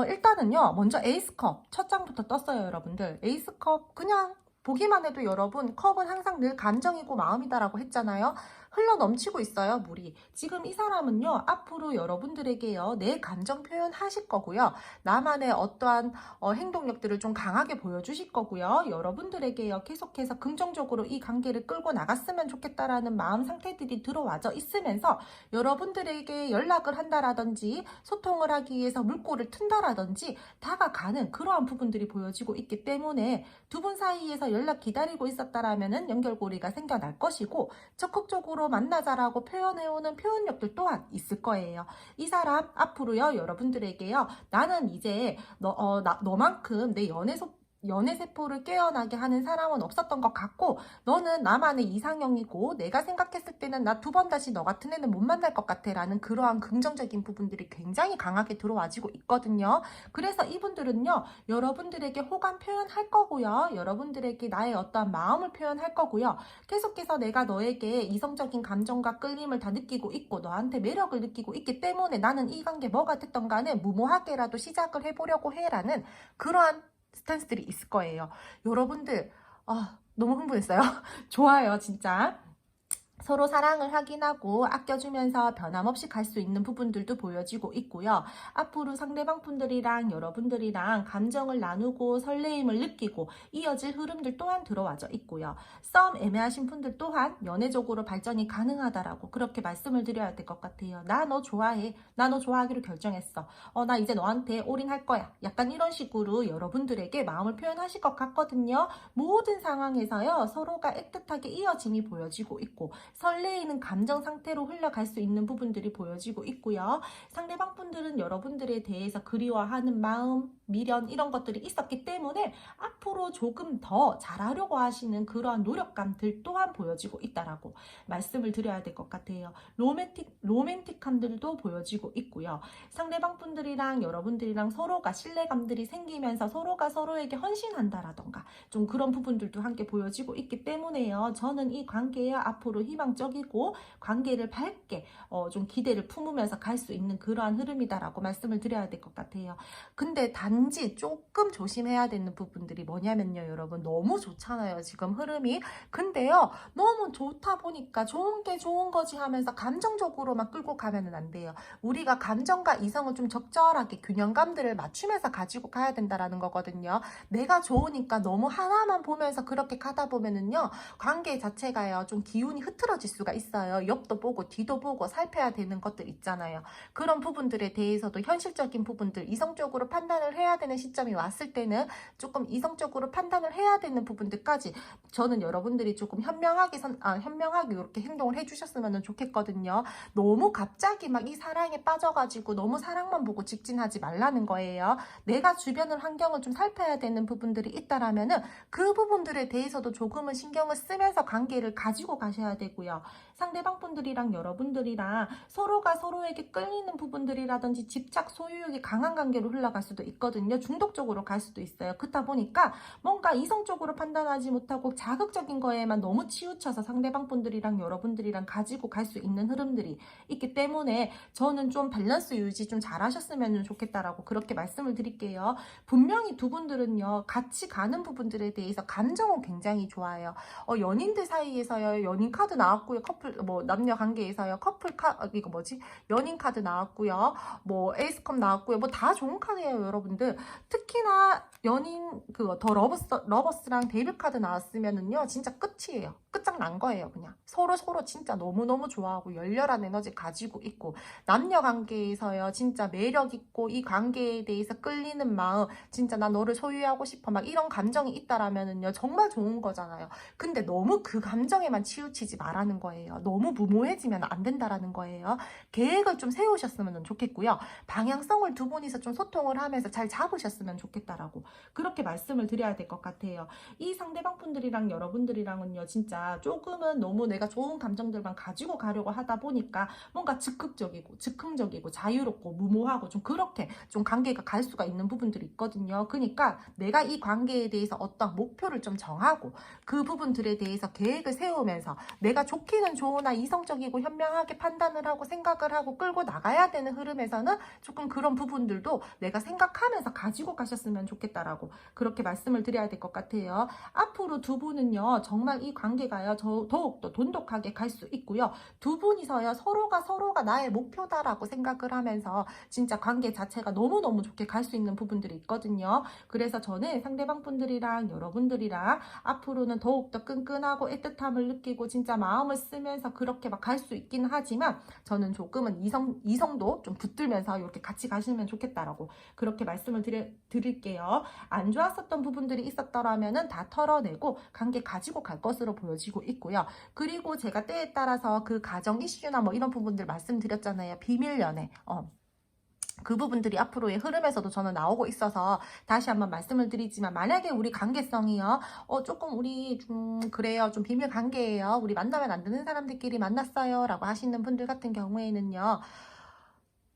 일단은요, 먼저 에이스컵 첫 장부터 떴어요, 여러분들. 에이스컵 그냥 보기만 해도 여러분, 컵은 항상 늘 감정이고 마음이다라고 했잖아요. 흘러 넘치고 있어요, 물이. 지금 이 사람은요, 앞으로 여러분들에게요, 내 감정 표현하실 거고요. 나만의 어떠한 행동력들을 좀 강하게 보여주실 거고요. 여러분들에게요, 계속해서 긍정적으로 이 관계를 끌고 나갔으면 좋겠다라는 마음 상태들이 들어와져 있으면서 여러분들에게 연락을 한다라든지 소통을 하기 위해서 물꼬를 튼다라든지 다가가는 그러한 부분들이 보여지고 있기 때문에 두 분 사이에서 연락 기다리고 있었다라면은 연결고리가 생겨날 것이고, 적극적으로 만나자라고 표현해오는 표현력들 또한 있을 거예요. 이 사람 앞으로요, 여러분들에게요, 나는 이제 너만큼 내 연애 세포를 깨어나게 하는 사람은 없었던 것 같고, 너는 나만의 이상형이고 내가 생각했을 때는 나 두 번 다시 너 같은 애는 못 만날 것 같아 라는 그러한 긍정적인 부분들이 굉장히 강하게 들어와지고 있거든요. 그래서 이분들은요, 여러분들에게 호감 표현할 거고요, 여러분들에게 나의 어떠한 마음을 표현할 거고요, 계속해서 내가 너에게 이성적인 감정과 끌림을 다 느끼고 있고 너한테 매력을 느끼고 있기 때문에 나는 이 관계 뭐가 됐던 간에 무모하게라도 시작을 해보려고 해라는 그러한 스탠스들이 있을 거예요. 여러분들 너무 흥분했어요. 좋아요, 진짜. 서로 사랑을 확인하고 아껴주면서 변함없이 갈 수 있는 부분들도 보여지고 있고요. 앞으로 상대방 분들이랑 여러분들이랑 감정을 나누고 설레임을 느끼고 이어질 흐름들 또한 들어와져 있고요. 썸 애매하신 분들 또한 연애적으로 발전이 가능하다라고 그렇게 말씀을 드려야 될 것 같아요. 나 너 좋아해. 나 너 좋아하기로 결정했어. 나 이제 너한테 올인할 거야. 약간 이런 식으로 여러분들에게 마음을 표현하실 것 같거든요. 모든 상황에서요, 서로가 애틋하게 이어짐이 보여지고 있고 설레이는 감정 상태로 흘러갈 수 있는 부분들이 보여지고 있고요. 상대방 분들은 여러분들에 대해서 그리워하는 마음, 미련 이런 것들이 있었기 때문에 앞으로 조금 더 잘하려고 하시는 그러한 노력감들 또한 보여지고 있다라고 말씀을 드려야 될 것 같아요. 로맨틱함들도 보여지고 있고요. 상대방 분들이랑 여러분들이랑 서로가 신뢰감들이 생기면서 서로가 서로에게 헌신한다라던가 좀 그런 부분들도 함께 보여지고 있기 때문에요. 저는 이 관계에 앞으로 희망적이고 관계를 밝게 좀 기대를 품으면서 갈 수 있는 그러한 흐름이다라고 말씀을 드려야 될 것 같아요. 근데 단지 조금 조심해야 되는 부분들이 뭐냐면요, 여러분, 너무 좋잖아요, 지금 흐름이. 근데요, 너무 좋다 보니까 좋은 게 좋은 거지 하면서 감정적으로만 끌고 가면은 안 돼요. 우리가 감정과 이성을 좀 적절하게 균형감들을 맞추면서 가지고 가야 된다라는 거거든요. 내가 좋으니까 너무 하나만 보면서 그렇게 가다 보면은요, 관계 자체가요, 좀 기운이 흐트러 떨어질 수가 있어요. 옆도 보고 뒤도 보고 살펴야 되는 것들 있잖아요. 그런 부분들에 대해서도 현실적인 부분들, 이성적으로 판단을 해야 되는 시점이 왔을 때는 조금 이성적으로 판단을 해야 되는 부분들까지 저는 여러분들이 조금 현명하게 이렇게 행동을 해주셨으면 좋겠거든요. 너무 갑자기 막 이 사랑에 빠져가지고 너무 사랑만 보고 직진하지 말라는 거예요. 내가 주변을 환경을 좀 살펴야 되는 부분들이 있다라면은 그 부분들에 대해서도 조금은 신경을 쓰면서 관계를 가지고 가셔야 되고요. 상대방 분들이랑 여러분들이랑 서로가 서로에게 끌리는 부분들이라든지 집착, 소유욕이 강한 관계로 흘러갈 수도 있거든요. 중독적으로 갈 수도 있어요. 그렇다 보니까 뭔가 이성적으로 판단하지 못하고 자극적인 거에만 너무 치우쳐서 상대방 분들이랑 여러분들이랑 가지고 갈 수 있는 흐름들이 있기 때문에 저는 좀 밸런스 유지 좀 잘하셨으면 좋겠다라고 그렇게 말씀을 드릴게요. 분명히 두 분들은요, 같이 가는 부분들에 대해서 감정은 굉장히 좋아요. 연인들 사이에서요, 연인 카드 나왔고요. 남녀 관계에서요, 이거 뭐지? 연인 카드 나왔고요. 뭐, 에이스컵 나왔고요. 뭐, 다 좋은 카드예요, 여러분들. 특히나 연인, 더 러버스랑 데이비 카드 나왔으면은요, 진짜 끝이에요. 끝장난 거예요, 그냥. 서로 진짜 너무너무 좋아하고, 열렬한 에너지 가지고 있고, 남녀 관계에서요, 진짜 매력있고, 이 관계에 대해서 끌리는 마음, 진짜 나 너를 소유하고 싶어, 막 이런 감정이 있다라면은요, 정말 좋은 거잖아요. 근데 너무 그 감정에만 치우치지 말라는 거예요. 너무 무모해지면 안 된다라는 거예요. 계획을 좀 세우셨으면 좋겠고요. 방향성을 두 분이서 좀 소통을 하면서 잘 잡으셨으면 좋겠다라고 그렇게 말씀을 드려야 될 것 같아요. 이 상대방 분들이랑 여러분들이랑은요, 진짜 조금은 너무 내가 좋은 감정들만 가지고 가려고 하다 보니까 뭔가 즉흥적이고 자유롭고 무모하고 좀 그렇게 좀 관계가 갈 수가 있는 부분들이 있거든요. 그러니까 내가 이 관계에 대해서 어떤 목표를 좀 정하고 그 부분들에 대해서 계획을 세우면서 내가 좋기는 좋으나 이성적이고 현명하게 판단을 하고 생각을 하고 끌고 나가야 되는 흐름에서는 조금 그런 부분들도 내가 생각하면서 가지고 가셨으면 좋겠다라고 그렇게 말씀을 드려야 될 것 같아요. 앞으로 두 분은요, 정말 이 관계가요, 더욱더 돈독하게 갈 수 있고요. 두 분이서요, 서로가 나의 목표다라고 생각을 하면서 진짜 관계 자체가 너무너무 좋게 갈 수 있는 부분들이 있거든요. 그래서 저는 상대방 분들이랑 여러분들이랑 앞으로는 더욱더 끈끈하고 애틋함을 느끼고 진짜 마음을 쓰면서 그렇게 막 갈 수 있긴 하지만 저는 조금은 이성도 좀 붙들면서 이렇게 같이 가시면 좋겠다라고 그렇게 말씀을 드릴게요. 안 좋았었던 부분들이 있었더라면은 다 털어내고 관계 가지고 갈 것으로 보여지고 있고요. 그리고 제가 때에 따라서 그 가정 이슈나 뭐 이런 부분들 말씀드렸잖아요. 비밀 연애. 그 부분들이 앞으로의 흐름에서도 저는 나오고 있어서 다시 한번 말씀을 드리지만 만약에 우리 관계성이요, 조금 우리 좀 그래요, 좀 비밀 관계예요, 우리 만나면 안 되는 사람들끼리 만났어요 라고 하시는 분들 같은 경우에는요,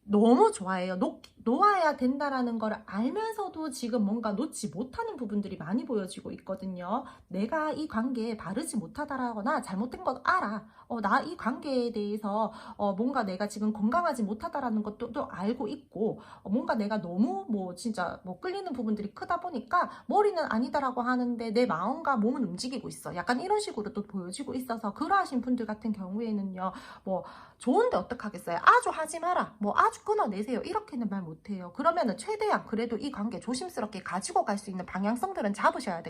너무 좋아해요. 놓아야 된다라는 걸 알면서도 지금 뭔가 놓지 못하는 부분들이 많이 보여지고 있거든요. 내가 이 관계에 바르지 못하다라거나 잘못된 것 알아. 나 이 관계에 대해서 뭔가 내가 지금 건강하지 못하다라는 것도 또 알고 있고, 뭔가 내가 너무 뭐 진짜 뭐 끌리는 부분들이 크다 보니까 머리는 아니다라고 하는데 내 마음과 몸은 움직이고 있어. 약간 이런 식으로 또 보여지고 있어서 그러하신 분들 같은 경우에는요, 뭐 좋은데 어떡하겠어요? 아주 하지 마라. 뭐 아주 끊어내세요. 이렇게는 말 못해요. 그러면은 최대한 그래도 이 관계 조심스럽게 가지고 갈 수 있는 방향성들은 잡으셔야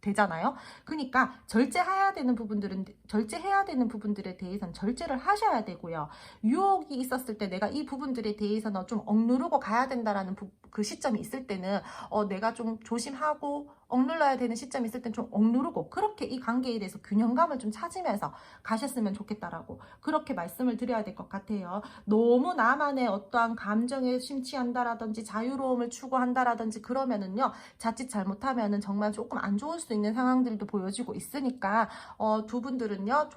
되잖아요. 그러니까 절제해야 되는 부분들에 대해서는 절제를 하셔야 되고요. 유혹이 있었을 때 내가 이 부분들에 대해서는 좀 억누르고 가야 된다라는 그 시점이 있을 때는 내가 좀 조심하고 억눌러야 되는 시점이 있을 땐 좀 억누르고 그렇게 이 관계에 대해서 균형감을 좀 찾으면서 가셨으면 좋겠다라고 그렇게 말씀을 드려야 될 것 같아요. 너무 나만의 어떠한 감정에 심취한다라든지 자유로움을 추구한다라든지 그러면은요, 자칫 잘못하면은 정말 조금 안 좋을 수 있는 상황들도 보여지고 있으니까 두 분들은요,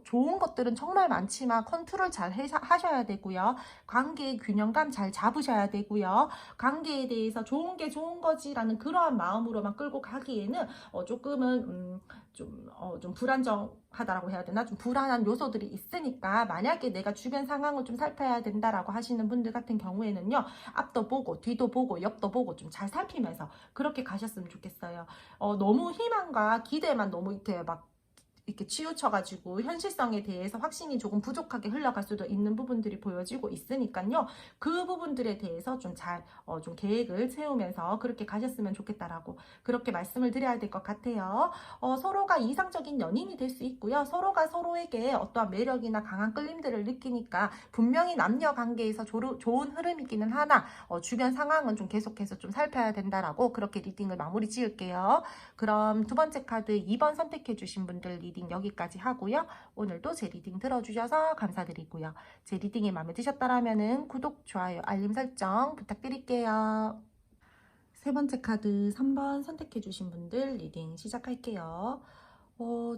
좋은 것들은 정말 많지만 컨트롤 잘 하셔야 되고요. 관계의 균형감 잘 잡으셔야 되고요. 관계에 대해서 좋은 게 좋은 거지라는 그러한 마음으로만 끌고 가기에는 조금은 좀 불안정하다라고 해야 되나? 좀 불안한 요소들이 있으니까 만약에 내가 주변 상황을 좀 살펴야 된다라고 하시는 분들 같은 경우에는요, 앞도 보고 뒤도 보고 옆도 보고 좀 잘 살피면서 그렇게 가셨으면 좋겠어요. 너무 희망과 기대만 너무 이렇게 막 이렇게 치우쳐가지고 현실성에 대해서 확신이 조금 부족하게 흘러갈 수도 있는 부분들이 보여지고 있으니까요. 그 부분들에 대해서 좀 잘, 좀 계획을 세우면서 그렇게 가셨으면 좋겠다라고 그렇게 말씀을 드려야 될 것 같아요. 서로가 이상적인 연인이 될 수 있고요. 서로가 서로에게 어떠한 매력이나 강한 끌림들을 느끼니까 분명히 남녀 관계에서 좋은 흐름이기는 하나, 주변 상황은 좀 계속해서 좀 살펴야 된다라고 그렇게 리딩을 마무리 지을게요. 그럼 두 번째 카드 2번 선택해 주신 분들 리딩 여기까지 하고요. 오늘도 제 리딩 들어주셔서 감사드리고요. 제 리딩이 마음에 드셨다면 구독, 좋아요, 알림 설정 부탁드릴게요. 세 번째 카드 3번 선택해 주신 분들 리딩 시작할게요.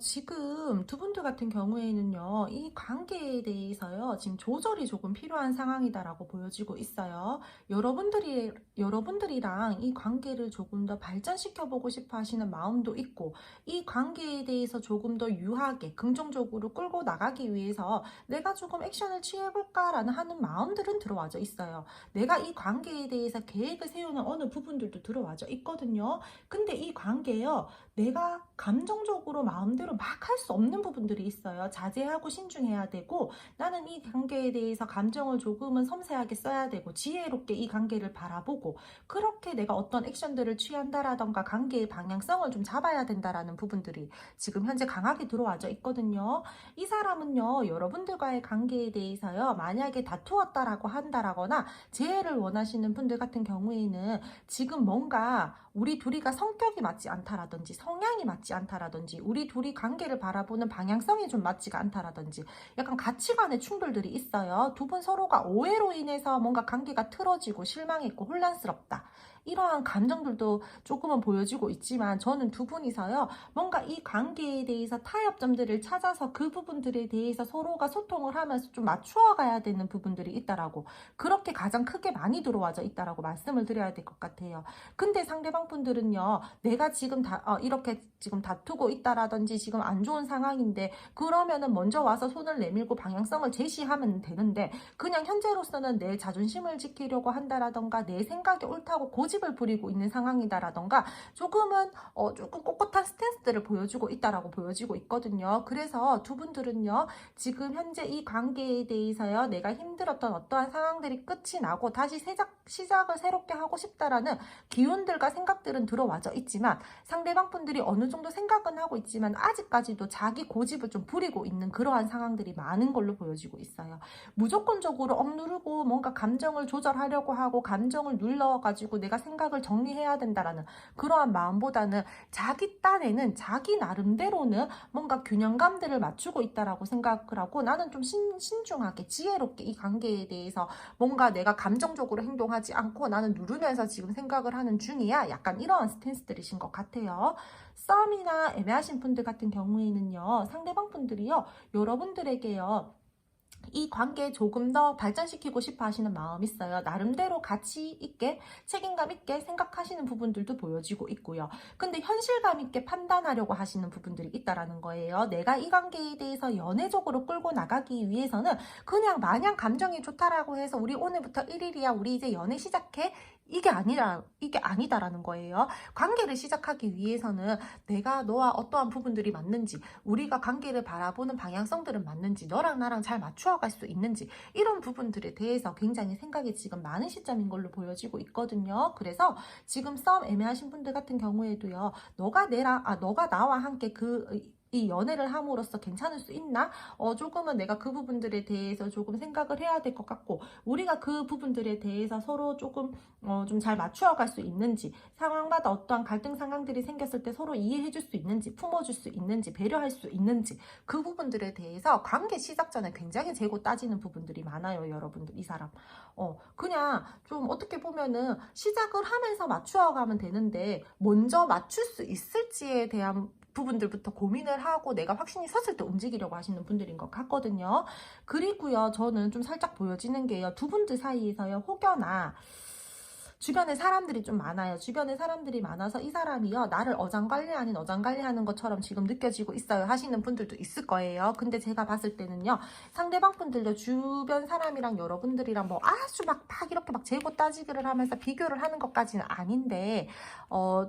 지금 두 분들 같은 경우에는요, 이 관계에 대해서요, 지금 조절이 조금 필요한 상황이다라고 보여지고 있어요. 여러분들이랑 이 관계를 조금 더 발전시켜보고 싶어 하시는 마음도 있고, 이 관계에 대해서 조금 더 유하게, 긍정적으로 끌고 나가기 위해서 내가 조금 액션을 취해볼까라는 하는 마음들은 들어와져 있어요. 내가 이 관계에 대해서 계획을 세우는 어느 부분들도 들어와져 있거든요. 근데 이 관계요, 내가 감정적으로 마음대로 막 할 수 없는 부분들이 있어요. 자제하고 신중해야 되고, 나는 이 관계에 대해서 감정을 조금은 섬세하게 써야 되고, 지혜롭게 이 관계를 바라보고, 그렇게 내가 어떤 액션들을 취한다라던가 관계의 방향성을 좀 잡아야 된다라는 부분들이 지금 현재 강하게 들어와져 있거든요. 이 사람은요, 여러분들과의 관계에 대해서요, 만약에 다투었다라고 한다라거나 재해를 원하시는 분들 같은 경우에는 지금 뭔가 우리 둘이가 성격이 맞지 않다라든지 성향이 맞지 않다라든지 우리 둘이 관계를 바라보는 방향성이 좀 맞지가 않다라든지 약간 가치관의 충돌들이 있어요. 두 분 서로가 오해로 인해서 뭔가 관계가 틀어지고 실망했고 혼란스럽다. 이러한 감정들도 조금은 보여지고 있지만 저는 두 분이서요, 뭔가 이 관계에 대해서 타협점들을 찾아서 그 부분들에 대해서 서로가 소통을 하면서 좀 맞추어 가야 되는 부분들이 있다라고, 그렇게 가장 크게 많이 들어와져 있다라고 말씀을 드려야 될 것 같아요. 근데 상대방 분들은요, 내가 지금 이렇게 지금 다투고 있다라든지 지금 안 좋은 상황인데 그러면은 먼저 와서 손을 내밀고 방향성을 제시하면 되는데, 그냥 현재로서는 내 자존심을 지키려고 한다라던가 내 생각이 옳다고 고집을 부리고 있는 상황이다라던가 조금 꼿꼿한 스탠스들을 보여주고 있다라고 보여지고 있거든요. 그래서 두 분들은요, 지금 현재 이 관계에 대해서요, 내가 힘들었던 어떠한 상황들이 끝이 나고 다시 시작을 새롭게 하고 싶다라는 기운들과 생각들은 들어와져 있지만, 상대방 분들이 어느 정도 생각은 하고 있지만 아직까지도 자기 고집을 좀 부리고 있는 그러한 상황들이 많은 걸로 보여지고 있어요. 무조건적으로 억누르고 뭔가 감정을 조절하려고 하고 감정을 눌러가지고 내가 생각을 정리해야 된다라는 그러한 마음보다는 자기 딴에는 자기 나름대로는 뭔가 균형감들을 맞추고 있다라고 생각을 하고, 나는 좀 신중하게 지혜롭게 이 관계에 대해서 뭔가 내가 감정적으로 행동하지 않고 나는 누르면서 지금 생각을 하는 중이야. 약간 이러한 스탠스들이신 것 같아요. 싸움이나 애매하신 분들 같은 경우에는요, 상대방 분들이요, 여러분들에게요, 이 관계 조금 더 발전시키고 싶어 하시는 마음이 있어요. 나름대로 가치 있게 책임감 있게 생각하시는 부분들도 보여지고 있고요. 근데 현실감 있게 판단하려고 하시는 부분들이 있다라는 거예요. 내가 이 관계에 대해서 연애적으로 끌고 나가기 위해서는 그냥 마냥 감정이 좋다라고 해서 우리 오늘부터 1일이야, 우리 이제 연애 시작해, 이게 아니다라는 거예요. 관계를 시작하기 위해서는 내가 너와 어떠한 부분들이 맞는지, 우리가 관계를 바라보는 방향성들은 맞는지, 너랑 나랑 잘 맞추어갈 수 있는지, 이런 부분들에 대해서 굉장히 생각이 지금 많은 시점인 걸로 보여지고 있거든요. 그래서 지금 싸움 애매하신 분들 같은 경우에도요, 너가 나와 함께 이 연애를 함으로써 괜찮을 수 있나? 조금은 내가 그 부분들에 대해서 조금 생각을 해야 될 것 같고, 우리가 그 부분들에 대해서 서로 조금 좀 잘 맞추어 갈 수 있는지, 상황마다 어떠한 갈등 상황들이 생겼을 때 서로 이해해 줄 수 있는지, 품어줄 수 있는지, 배려할 수 있는지, 그 부분들에 대해서 관계 시작 전에 굉장히 재고 따지는 부분들이 많아요. 여러분들, 이 사람 그냥 좀 어떻게 보면은 시작을 하면서 맞추어 가면 되는데 먼저 맞출 수 있을지에 대한 부분들부터 고민을 하고 내가 확신이 섰을 때 움직이려고 하시는 분들인 것 같거든요. 그리고요, 저는 좀 살짝 보여지는 게요, 두 분들 사이에서요, 혹여나 주변에 사람들이 좀 많아요. 주변에 사람들이 많아서 이 사람이요, 나를 어장관리 아닌 어장관리하는 것처럼 지금 느껴지고 있어요 하시는 분들도 있을 거예요. 근데 제가 봤을 때는요, 상대방 분들도 주변 사람이랑 여러분들이랑 뭐 아주 막 이렇게 막 재고 따지기를 하면서 비교를 하는 것까지는 아닌데,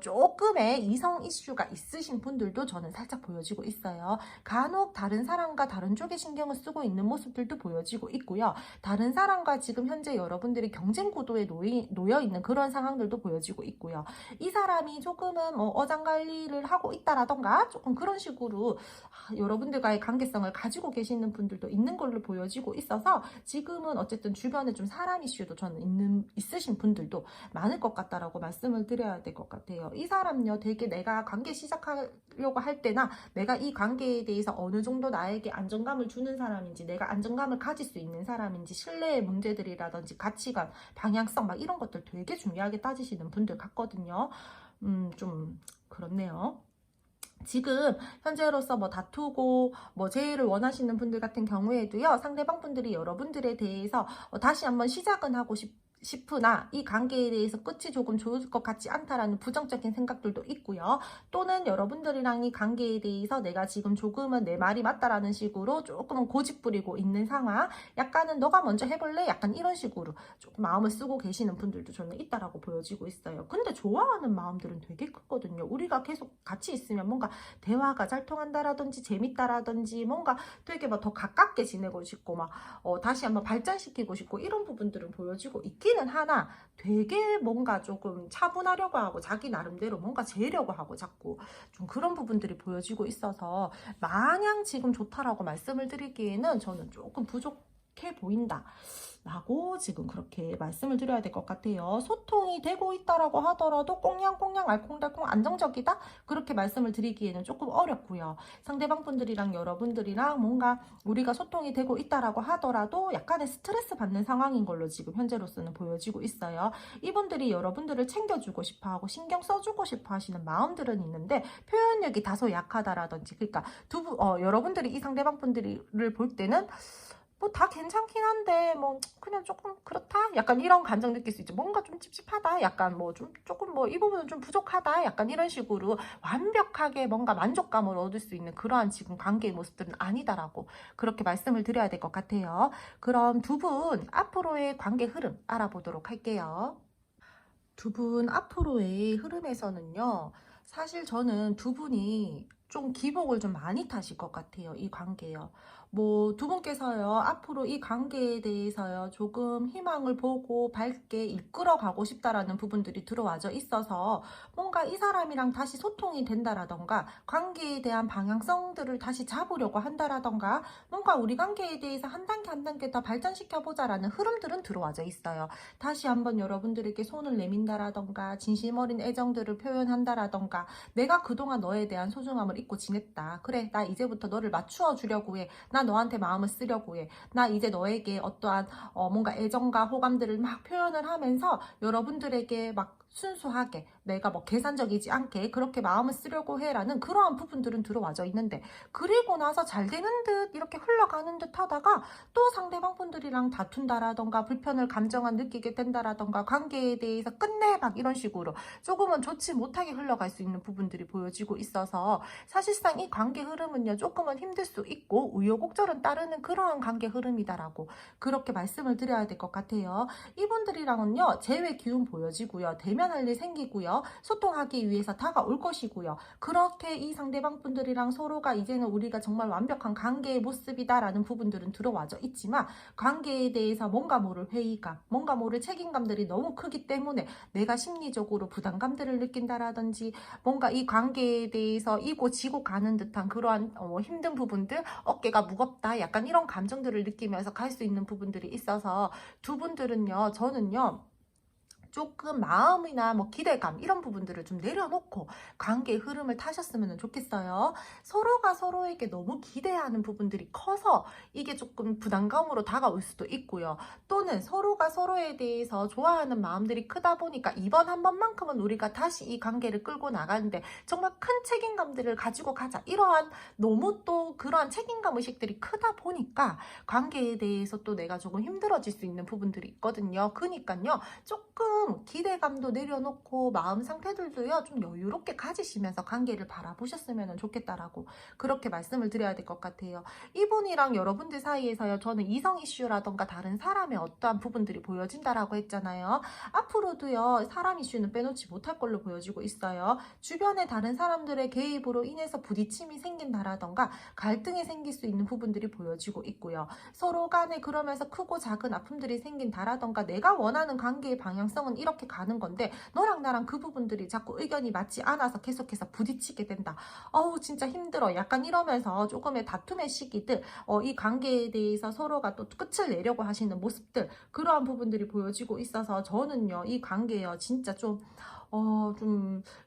조금의 이성 이슈가 있으신 분들도 저는 살짝 보여지고 있어요. 간혹 다른 사람과 다른 쪽에 신경을 쓰고 있는 모습들도 보여지고 있고요. 다른 사람과 지금 현재 여러분들이 경쟁 구도에 놓여 있는 그런 상황들도 보여지고 있고요. 이 사람이 조금은 뭐 어장관리를 하고 있다라던가 조금 그런 식으로 여러분들과의 관계성을 가지고 계시는 분들도 있는 걸로 보여지고 있어서, 지금은 어쨌든 주변에 좀 사람 이슈도 저는 있으신 분들도 많을 것 같다라고 말씀을 드려야 될 것 같아요. 이 사람요, 되게 내가 관계 시작하려고 할 때나 내가 이 관계에 대해서 어느 정도 나에게 안정감을 주는 사람인지, 내가 안정감을 가질 수 있는 사람인지, 신뢰의 문제들이라든지 가치관, 방향성 막 이런 것들 되게 중요하게 따지시는 분들 같거든요. 좀 그렇네요. 지금 현재로서 뭐 다투고 뭐 재회를 원하시는 분들 같은 경우에도요, 상대방 분들이 여러분들에 대해서 다시 한번 시작은 하고 싶으나 이 관계에 대해서 끝이 조금 좋을 것 같지 않다라는 부정적인 생각들도 있고요. 또는 여러분들이랑 이 관계에 대해서 내가 지금 조금은 내 말이 맞다라는 식으로 조금은 고집 부리고 있는 상황, 약간은 너가 먼저 해볼래? 약간 이런 식으로 조금 마음을 쓰고 계시는 분들도 저는 있다라고 보여지고 있어요. 근데 좋아하는 마음들은 되게 크거든요. 우리가 계속 같이 있으면 뭔가 대화가 잘 통한다라든지 재밌다라든지 뭔가 되게 막 더 가깝게 지내고 싶고 막 다시 한번 발전시키고 싶고 이런 부분들은 보여지고 있기는 하나, 되게 뭔가 조금 차분하려고 하고 자기 나름대로 뭔가 재려고 하고 자꾸 좀 그런 부분들이 보여지고 있어서 마냥 지금 좋다라고 말씀을 드리기에는 저는 조금 부족해 보인다 라고 지금 그렇게 말씀을 드려야 될 것 같아요. 소통이 되고 있다라고 하더라도 꽁냥꽁냥 알콩달콩 안정적이다? 그렇게 말씀을 드리기에는 조금 어렵고요. 상대방 분들이랑 여러분들이랑 뭔가 우리가 소통이 되고 있다라고 하더라도 약간의 스트레스 받는 상황인 걸로 지금 현재로서는 보여지고 있어요. 이분들이 여러분들을 챙겨주고 싶어하고 신경 써주고 싶어 하시는 마음들은 있는데 표현력이 다소 약하다라든지, 그러니까 여러분들이 이 상대방 분들을 볼 때는 뭐 다 괜찮긴 한데 뭐 그냥 조금 그렇다 약간 이런 감정 느낄 수 있죠. 뭔가 좀 찝찝하다, 약간 뭐 좀 조금 뭐 이 부분은 좀 부족하다, 약간 이런 식으로 완벽하게 뭔가 만족감을 얻을 수 있는 그러한 지금 관계의 모습들은 아니다라고 그렇게 말씀을 드려야 될 것 같아요. 그럼 두 분 앞으로의 관계 흐름 알아보도록 할게요. 두 분 앞으로의 흐름에서는요, 사실 저는 두 분이 좀 기복을 좀 많이 타실 것 같아요. 이 관계요. 뭐 두 분께서요, 앞으로 이 관계에 대해서요, 조금 희망을 보고 밝게 이끌어 가고 싶다라는 부분들이 들어와져 있어서 뭔가 이 사람이랑 다시 소통이 된다라던가, 관계에 대한 방향성들을 다시 잡으려고 한다라던가, 뭔가 우리 관계에 대해서 한 단계 한 단계 더 발전시켜 보자라는 흐름들은 들어와져 있어요. 다시 한번 여러분들에게 손을 내민다라던가, 진심 어린 애정들을 표현한다라던가, 내가 그동안 너에 대한 소중함을 잊고 지냈다. 그래, 나 이제부터 너를 맞추어 주려고 해. 나 너한테 마음을 쓰려고 해. 나 이제 너에게 어떠한 뭔가 애정과 호감들을 막 표현을 하면서 여러분들에게 막 순수하게, 내가 뭐 계산적이지 않게 그렇게 마음을 쓰려고 해라는 그러한 부분들은 들어와져 있는데, 그리고 나서 잘 되는 듯 이렇게 흘러가는 듯 하다가 또 상대방 분들이랑 다툰다라던가, 불편을 감정을 느끼게 된다라던가, 관계에 대해서 끝내 막 이런 식으로 조금은 좋지 못하게 흘러갈 수 있는 부분들이 보여지고 있어서, 사실상 이 관계 흐름은요, 조금은 힘들 수 있고 우여곡절은 따르는 그러한 관계 흐름이다라고 그렇게 말씀을 드려야 될 것 같아요. 이분들이랑은요, 재회 기운 보여지고요, 대면할 일 생기고요, 소통하기 위해서 다가올 것이고요, 그렇게 이 상대방 분들이랑 서로가 이제는 우리가 정말 완벽한 관계의 모습이다라는 부분들은 들어와져 있지만, 관계에 대해서 뭔가 모를 회의감, 뭔가 모를 책임감들이 너무 크기 때문에 내가 심리적으로 부담감들을 느낀다라든지, 뭔가 이 관계에 대해서 이고 지고 가는 듯한 그러한 힘든 부분들, 어깨가 무겁다, 약간 이런 감정들을 느끼면서 갈 수 있는 부분들이 있어서, 두 분들은요, 저는요, 조금 마음이나 뭐 기대감 이런 부분들을 좀 내려놓고 관계의 흐름을 타셨으면 좋겠어요. 서로가 서로에게 너무 기대하는 부분들이 커서 이게 조금 부담감으로 다가올 수도 있고요. 또는 서로가 서로에 대해서 좋아하는 마음들이 크다 보니까 이번 한 번만큼은 우리가 다시 이 관계를 끌고 나가는데 정말 큰 책임감들을 가지고 가자, 이러한 너무 또 그러한 책임감 의식들이 크다 보니까 관계에 대해서 또 내가 조금 힘들어질 수 있는 부분들이 있거든요. 그러니까요, 조금 조금 기대감도 내려놓고 마음 상태들도요, 좀 여유롭게 가지시면서 관계를 바라보셨으면 좋겠다라고 그렇게 말씀을 드려야 될 것 같아요. 이분이랑 여러분들 사이에서요, 저는 이성 이슈라던가 다른 사람의 어떠한 부분들이 보여진다라고 했잖아요. 앞으로도요, 사람 이슈는 빼놓지 못할 걸로 보여지고 있어요. 주변의 다른 사람들의 개입으로 인해서 부딪힘이 생긴다라던가 갈등이 생길 수 있는 부분들이 보여지고 있고요. 서로 간에 그러면서 크고 작은 아픔들이 생긴다라던가 내가 원하는 관계의 방향성은 이렇게 가는 건데 너랑 나랑 그 부분들이 자꾸 의견이 맞지 않아서 계속해서 부딪히게 된다. 어우 진짜 힘들어. 약간 이러면서 조금의 다툼의 시기들, 이 관계에 대해서 서로가 또 끝을 내려고 하시는 모습들, 그러한 부분들이 보여지고 있어서 저는요, 이 관계요 진짜 좀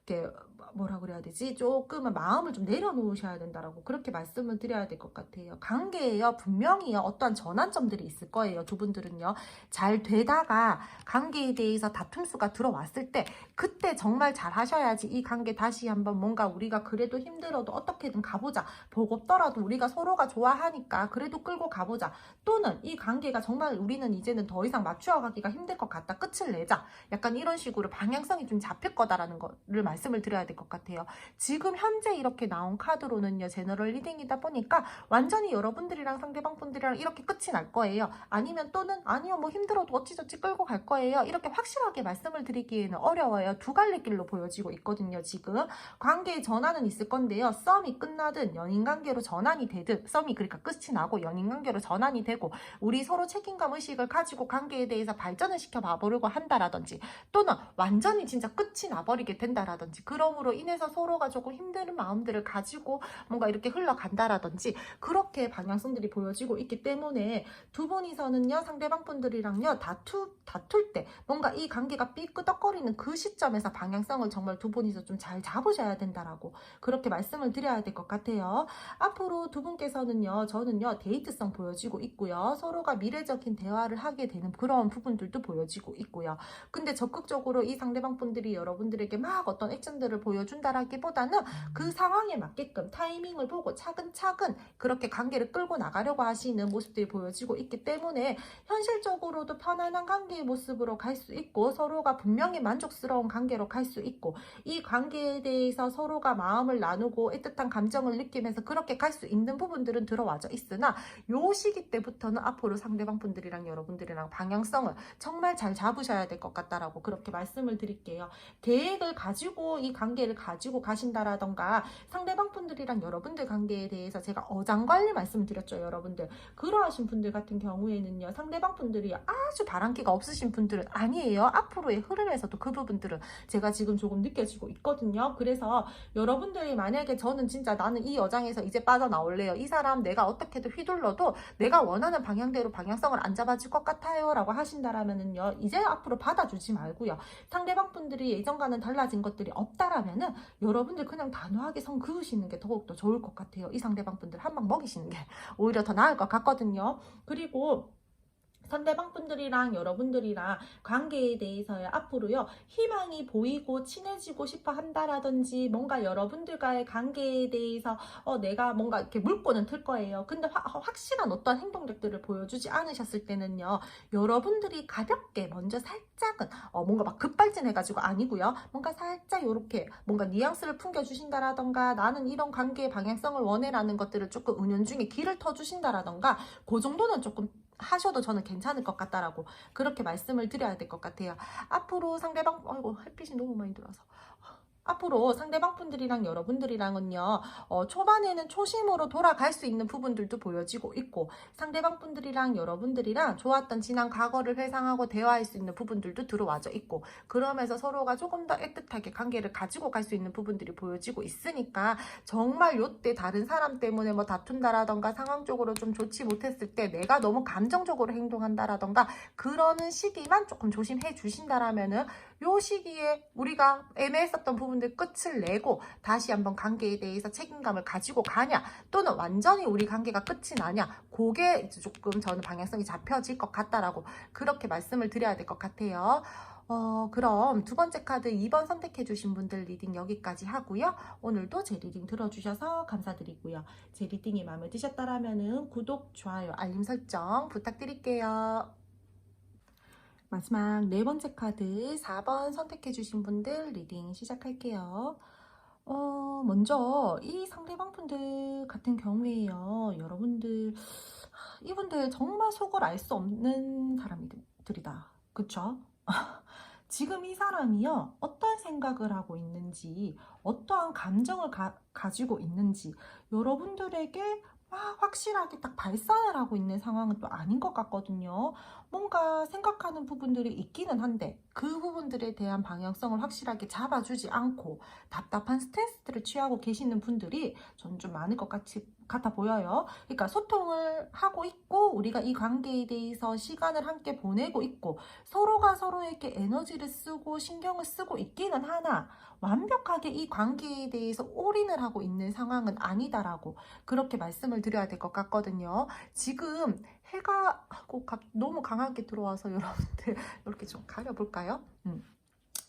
이렇게 뭐라 그래야 되지? 조금은 마음을 좀 내려놓으셔야 된다라고 그렇게 말씀을 드려야 될 것 같아요. 관계에요, 분명히요, 어떠한 전환점들이 있을 거예요. 두 분들은요. 잘 되다가 관계에 대해서 다툼수가 들어왔을 때 그때 정말 잘 하셔야지 이 관계 다시 한번 뭔가 우리가 그래도 힘들어도 어떻게든 가보자. 버겁더라도 우리가 서로가 좋아하니까 그래도 끌고 가보자. 또는 이 관계가 정말 우리는 이제는 더 이상 맞추어가기가 힘들 것 같다. 끝을 내자. 약간 이런 식으로 방향성이 좀 잡힐 거다라는 거를 말씀을 드려야 될 것 같아요. 지금 현재 이렇게 나온 카드로는요, 제너럴 리딩이다 보니까 완전히 여러분들이랑 상대방 분들이랑 이렇게 끝이 날 거예요. 아니면 또는 아니요 뭐 힘들어도 어찌저찌 끌고 갈 거예요. 이렇게 확실하게 말씀을 드리기에는 어려워요. 두 갈래 길로 보여지고 있거든요. 지금 관계의 전환은 있을 건데요. 썸이 끝나든 연인관계로 전환이 되든, 썸이 그러니까 끝이 나고 연인관계로 전환이 되고 우리 서로 책임감 의식을 가지고 관계에 대해서 발전을 시켜 봐보려고 한다라든지, 또는 완전히 진짜 끝이 나버리게 된다라든지, 그러므로 인해서 서로가 조금 힘든 마음들을 가지고 뭔가 이렇게 흘러간다라든지 그렇게 방향성들이 보여지고 있기 때문에 두 분이서는요, 상대방 분들이랑요, 다툴 때 뭔가 이 관계가 삐끄덕거리는 그 시점에서 방향성을 정말 두 분이서 좀 잘 잡으셔야 된다라고 그렇게 말씀을 드려야 될 것 같아요. 앞으로 두 분께서는요, 저는요, 데이트성 보여지고 있고요. 서로가 미래적인 대화를 하게 되는 그런 부분들도 보여지고 있고요. 근데 적극적으로 이 상대방 분들이 여러분들에게 막 어떤 액션들을 보여준다라기보다는 그 상황에 맞게끔 타이밍을 보고 차근차근 그렇게 관계를 끌고 나가려고 하시는 모습들이 보여지고 있기 때문에 현실적으로도 편안한 관계의 모습으로 갈 수 있고 서로가 분명히 만족스러운 관계로 갈 수 있고 이 관계에 대해서 서로가 마음을 나누고 애틋한 감정을 느끼면서 그렇게 갈 수 있는 부분들은 들어와져 있으나 요 시기 때부터는 앞으로 상대방 분들이랑 여러분들이랑 방향성을 정말 잘 잡으셔야 될 것 같다라고 그렇게 말씀을 드릴게요. 계획을 가지고 이 관계를 가지고 가신다라던가 상대방 분들이랑 여러분들 관계에 대해서 제가 어장관리 말씀드렸죠. 여러분들 그러하신 분들 같은 경우에는요, 상대방 분들이 아주 바람기가 없으신 분들은 아니에요. 앞으로의 흐름에서도 그 부분들은 제가 지금 조금 느껴지고 있거든요. 그래서 여러분들이 만약에 저는 진짜 나는 이 여장에서 이제 빠져나올래요, 이 사람 내가 어떻게든 휘둘러도 내가 원하는 방향대로 방향성을 안 잡아줄 것 같아요 라고 하신다라면은요, 이제 앞으로 받아주지 말고요, 상대방 분들이 예전과는 달라진 것들이 없다라면은 여러분들 그냥 단호하게 선 그으시는 게 더욱더 좋을 것 같아요. 이 상대방 분들 한 방 먹이시는 게 오히려 더 나을 것 같거든요. 그리고 상대방 분들이랑 여러분들이랑 관계에 대해서요, 앞으로요, 희망이 보이고 친해지고 싶어 한다라든지 뭔가 여러분들과의 관계에 대해서 내가 뭔가 이렇게 물꼬는 틀 거예요. 근데 확실한 어떤 행동력들을 보여주지 않으셨을 때는요, 여러분들이 가볍게 먼저 살짝은 뭔가 막 급발진해가지고 아니고요, 뭔가 살짝 요렇게 뭔가 뉘앙스를 풍겨주신다라던가 나는 이런 관계의 방향성을 원해라는 것들을 조금 은연중에 길을 터주신다라던가 그 정도는 조금 하셔도 저는 괜찮을 것 같다라고 그렇게 말씀을 드려야 될 것 같아요. 앞으로 상대방, 아이고 햇빛이 너무 많이 들어와서, 앞으로 상대방 분들이랑 여러분들이랑은요, 초반에는 초심으로 돌아갈 수 있는 부분들도 보여지고 있고 상대방 분들이랑 여러분들이랑 좋았던 지난 과거를 회상하고 대화할 수 있는 부분들도 들어와져 있고, 그러면서 서로가 조금 더 애틋하게 관계를 가지고 갈 수 있는 부분들이 보여지고 있으니까 정말 요때 다른 사람 때문에 뭐 다툰다라던가 상황적으로 좀 좋지 못했을 때 내가 너무 감정적으로 행동한다라던가 그러는 시기만 조금 조심해 주신다라면은 요 시기에 우리가 애매했었던 부분들 끝을 내고 다시 한번 관계에 대해서 책임감을 가지고 가냐, 또는 완전히 우리 관계가 끝이 나냐, 그게 이제 조금 저는 방향성이 잡혀질 것 같다라고 그렇게 말씀을 드려야 될 것 같아요. 그럼 두 번째 카드 2번 선택해 주신 분들 리딩 여기까지 하고요. 오늘도 제 리딩 들어주셔서 감사드리고요. 제 리딩이 마음에 드셨다라면은 구독, 좋아요, 알림 설정 부탁드릴게요. 마지막 네 번째 카드 4번 선택해 주신 분들 리딩 시작할게요. 먼저 이 상대방 분들 같은 경우에요. 여러분들 이분들 정말 속을 알 수 없는 사람들이다. 그쵸? 지금 이 사람이요, 어떤 생각을 하고 있는지, 어떠한 감정을 가지고 있는지, 여러분들에게 막 확실하게 딱 발산을 하고 있는 상황은 또 아닌 것 같거든요. 뭔가 생각하는 부분들이 있기는 한데, 그 부분들에 대한 방향성을 확실하게 잡아주지 않고, 답답한 스탠스를 취하고 계시는 분들이 저는 좀 많을 것 같아 보여요. 그러니까 소통을 하고 있고, 우리가 이 관계에 대해서 시간을 함께 보내고 있고, 서로가 서로에게 에너지를 쓰고 신경을 쓰고 있기는 하나 완벽하게 이 관계에 대해서 올인을 하고 있는 상황은 아니다라고 그렇게 말씀을 드려야 될 것 같거든요. 지금 해가 너무 강하게 들어와서 여러분들 이렇게 좀 가려볼까요?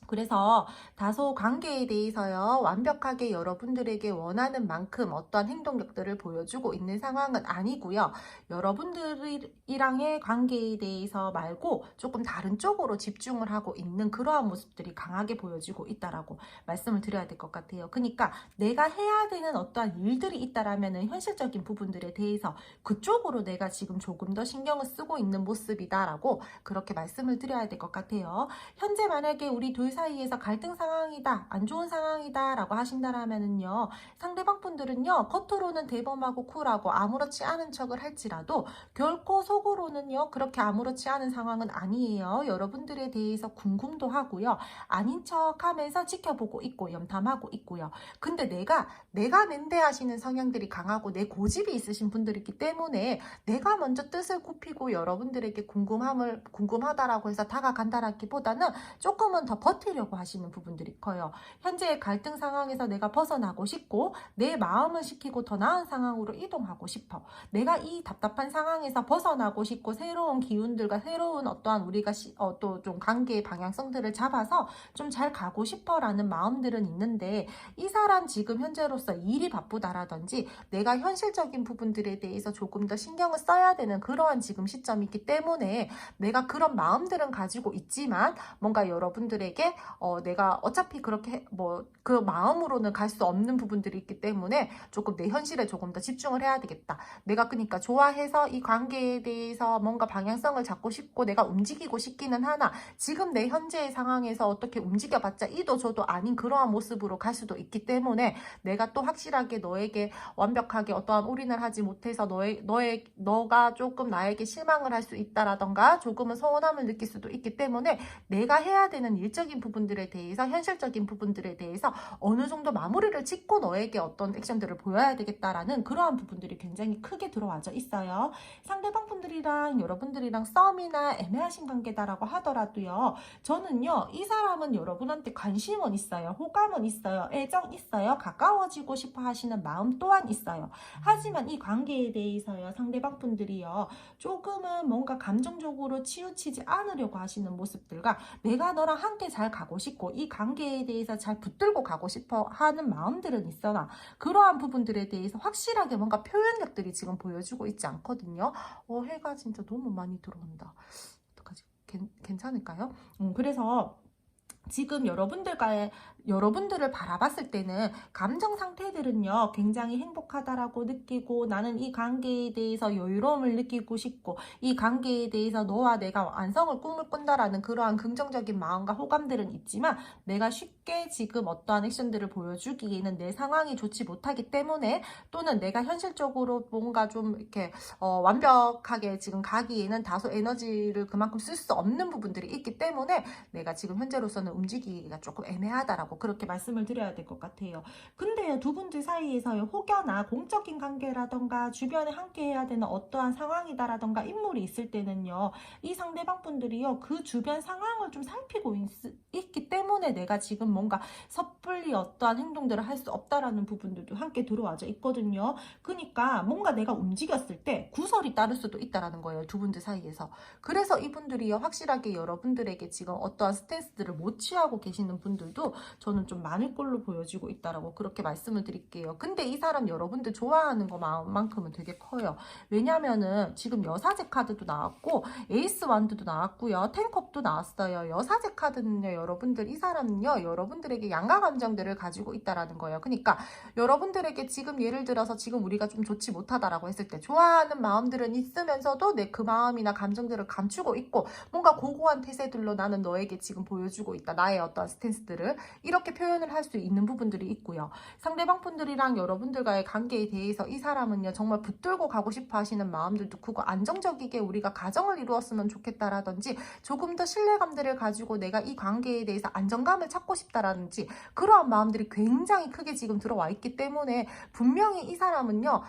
그래서 다소 관계에 대해서요, 완벽하게 여러분들에게 원하는 만큼 어떠한 행동력들을 보여주고 있는 상황은 아니고요. 여러분들이랑의 관계에 대해서 말고 조금 다른 쪽으로 집중을 하고 있는 그러한 모습들이 강하게 보여지고 있다라고 말씀을 드려야 될 것 같아요. 그러니까 내가 해야 되는 어떠한 일들이 있다라면은 현실적인 부분들에 대해서 그쪽으로 내가 지금 조금 더 신경을 쓰고 있는 모습이다라고 그렇게 말씀을 드려야 될 것 같아요. 현재 만약에 우리 둘 사이에서 갈등 상황이다, 안 좋은 상황이다 라고 하신다라면은요, 상대방 분들은요, 겉으로는 대범하고 쿨하고 아무렇지 않은 척을 할지라도 결코 속으로는요, 그렇게 아무렇지 않은 상황은 아니에요. 여러분들에 대해서 궁금도 하고요, 아닌 척 하면서 지켜보고 있고 염탐하고 있고요. 근데 내가 낸데 하시는 성향들이 강하고 내 고집이 있으신 분들이기 때문에 내가 먼저 뜻을 굽히고 여러분들에게 궁금하다라고 해서 다가간다라기보다는 조금은 더 버티려고 하시는 부분들이 커요. 현재의 갈등 상황에서 내가 벗어나고 싶고 내 마음을 식히고 더 나은 상황으로 이동하고 싶어. 내가 이 답답한 상황에서 벗어나고 싶고 새로운 기운들과 새로운 어떠한 우리가 또 좀 관계의 방향성들을 잡아서 좀 잘 가고 싶어라는 마음들은 있는데 이 사람 지금 현재로서 일이 바쁘다라든지 내가 현실적인 부분들에 대해서 조금 더 신경을 써야 되는 그러한 지금 시점이기 때문에 내가 그런 마음들은 가지고 있지만 뭔가 여러분들에게 내가 어차피 그렇게 그 마음으로는 갈 수 없는 부분들이 있기 때문에 조금 내 현실에 조금 더 집중을 해야 되겠다. 내가 그러니까 좋아해서 이 관계에 대해서 뭔가 방향성을 잡고 싶고 내가 움직이고 싶기는 하나 지금 내 현재의 상황에서 어떻게 움직여봤자 이도 저도 아닌 그러한 모습으로 갈 수도 있기 때문에 내가 또 확실하게 너에게 완벽하게 어떠한 올인을 하지 못해서 너가 조금 나에게 실망을 할 수 있다라던가 조금은 서운함을 느낄 수도 있기 때문에 내가 해야 되는 일적인 부분들에 대해서 현실적인 부분들에 대해서 어느 정도 마무리를 짓고 너에게 어떤 액션들을 보여야 되겠다라는 그러한 부분들이 굉장히 크게 들어와져 있어요. 상대방 분들이랑 여러분들이랑 썸이나 애매하신 관계다라고 하더라도요. 저는요. 이 사람은 여러분한테 관심은 있어요. 호감은 있어요. 애정 있어요. 가까워지고 싶어 하시는 마음 또한 있어요. 하지만 이 관계에 대해서요. 상대방 분들이요. 조금은 뭔가 감정적으로 치우치지 않으려고 하시는 모습들과 내가 너랑 함께 잘 가고 싶고 이 관계에 대해서 잘 붙들고 가고 싶어 하는 마음들은 있으나 그러한 부분들에 대해서 확실하게 뭔가 표현력들이 지금 보여주고 있지 않거든요. 해가 진짜 너무 많이 들어온다. 어떡하지? 괜찮을까요? 그래서 지금 여러분들을 바라봤을 때는 감정 상태들은요 굉장히 행복하다라고 느끼고 나는 이 관계에 대해서 여유로움을 느끼고 싶고 이 관계에 대해서 너와 내가 완성을 꿈을 꾼다라는 그러한 긍정적인 마음과 호감들은 있지만 내가 쉽게 지금 어떠한 액션들을 보여주기에는 내 상황이 좋지 못하기 때문에 또는 내가 현실적으로 뭔가 좀 이렇게 완벽하게 지금 가기에는 다소 에너지를 그만큼 쓸 수 없는 부분들이 있기 때문에 내가 지금 현재로서는 움직이기가 조금 애매하다라고 그렇게 말씀을 드려야 될 것 같아요. 근데요, 두 분들 사이에서요, 혹여나 공적인 관계라던가 주변에 함께 해야 되는 어떠한 상황이다라던가 인물이 있을 때는요, 이 상대방 분들이요, 그 주변 상황을 좀 살피고 있기 때문에 내가 지금 뭔가 섣불리 어떠한 행동들을 할 수 없다라는 부분들도 함께 들어와져 있거든요. 그러니까 뭔가 내가 움직였을 때 구설이 따를 수도 있다라는 거예요, 두 분들 사이에서. 그래서 이분들이요, 확실하게 여러분들에게 지금 어떠한 스탠스들을 못 취하고 계시는 분들도 저는 좀 많을 걸로 보여지고 있다라고 그렇게 말씀을 드릴게요. 근데 이 사람 여러분들 좋아하는 것만큼은 되게 커요. 왜냐면은 지금 여사제 카드도 나왔고 에이스 완드도 나왔고요. 텐컵도 나왔어요. 여사제 카드는요, 여러분들 이 사람은요, 여러분들에게 양가 감정들을 가지고 있다라는 거예요. 그러니까 여러분들에게 지금 예를 들어서 지금 우리가 좀 좋지 못하다라고 했을 때 좋아하는 마음들은 있으면서도 내 그 마음이나 감정들을 감추고 있고 뭔가 고고한 태세들로 나는 너에게 지금 보여주고 있다. 나의 어떤 스탠스들을 이렇게 표현을 할 수 있는 부분들이 있고요. 상대방 분들이랑 여러분들과의 관계에 대해서 이 사람은요, 정말 붙들고 가고 싶어 하시는 마음들도 크고 안정적이게 우리가 가정을 이루었으면 좋겠다라든지 조금 더 신뢰감들을 가지고 내가 이 관계에 대해서 안정감을 찾고 싶다라든지 그러한 마음들이 굉장히 크게 지금 들어와 있기 때문에 분명히 이 사람은요,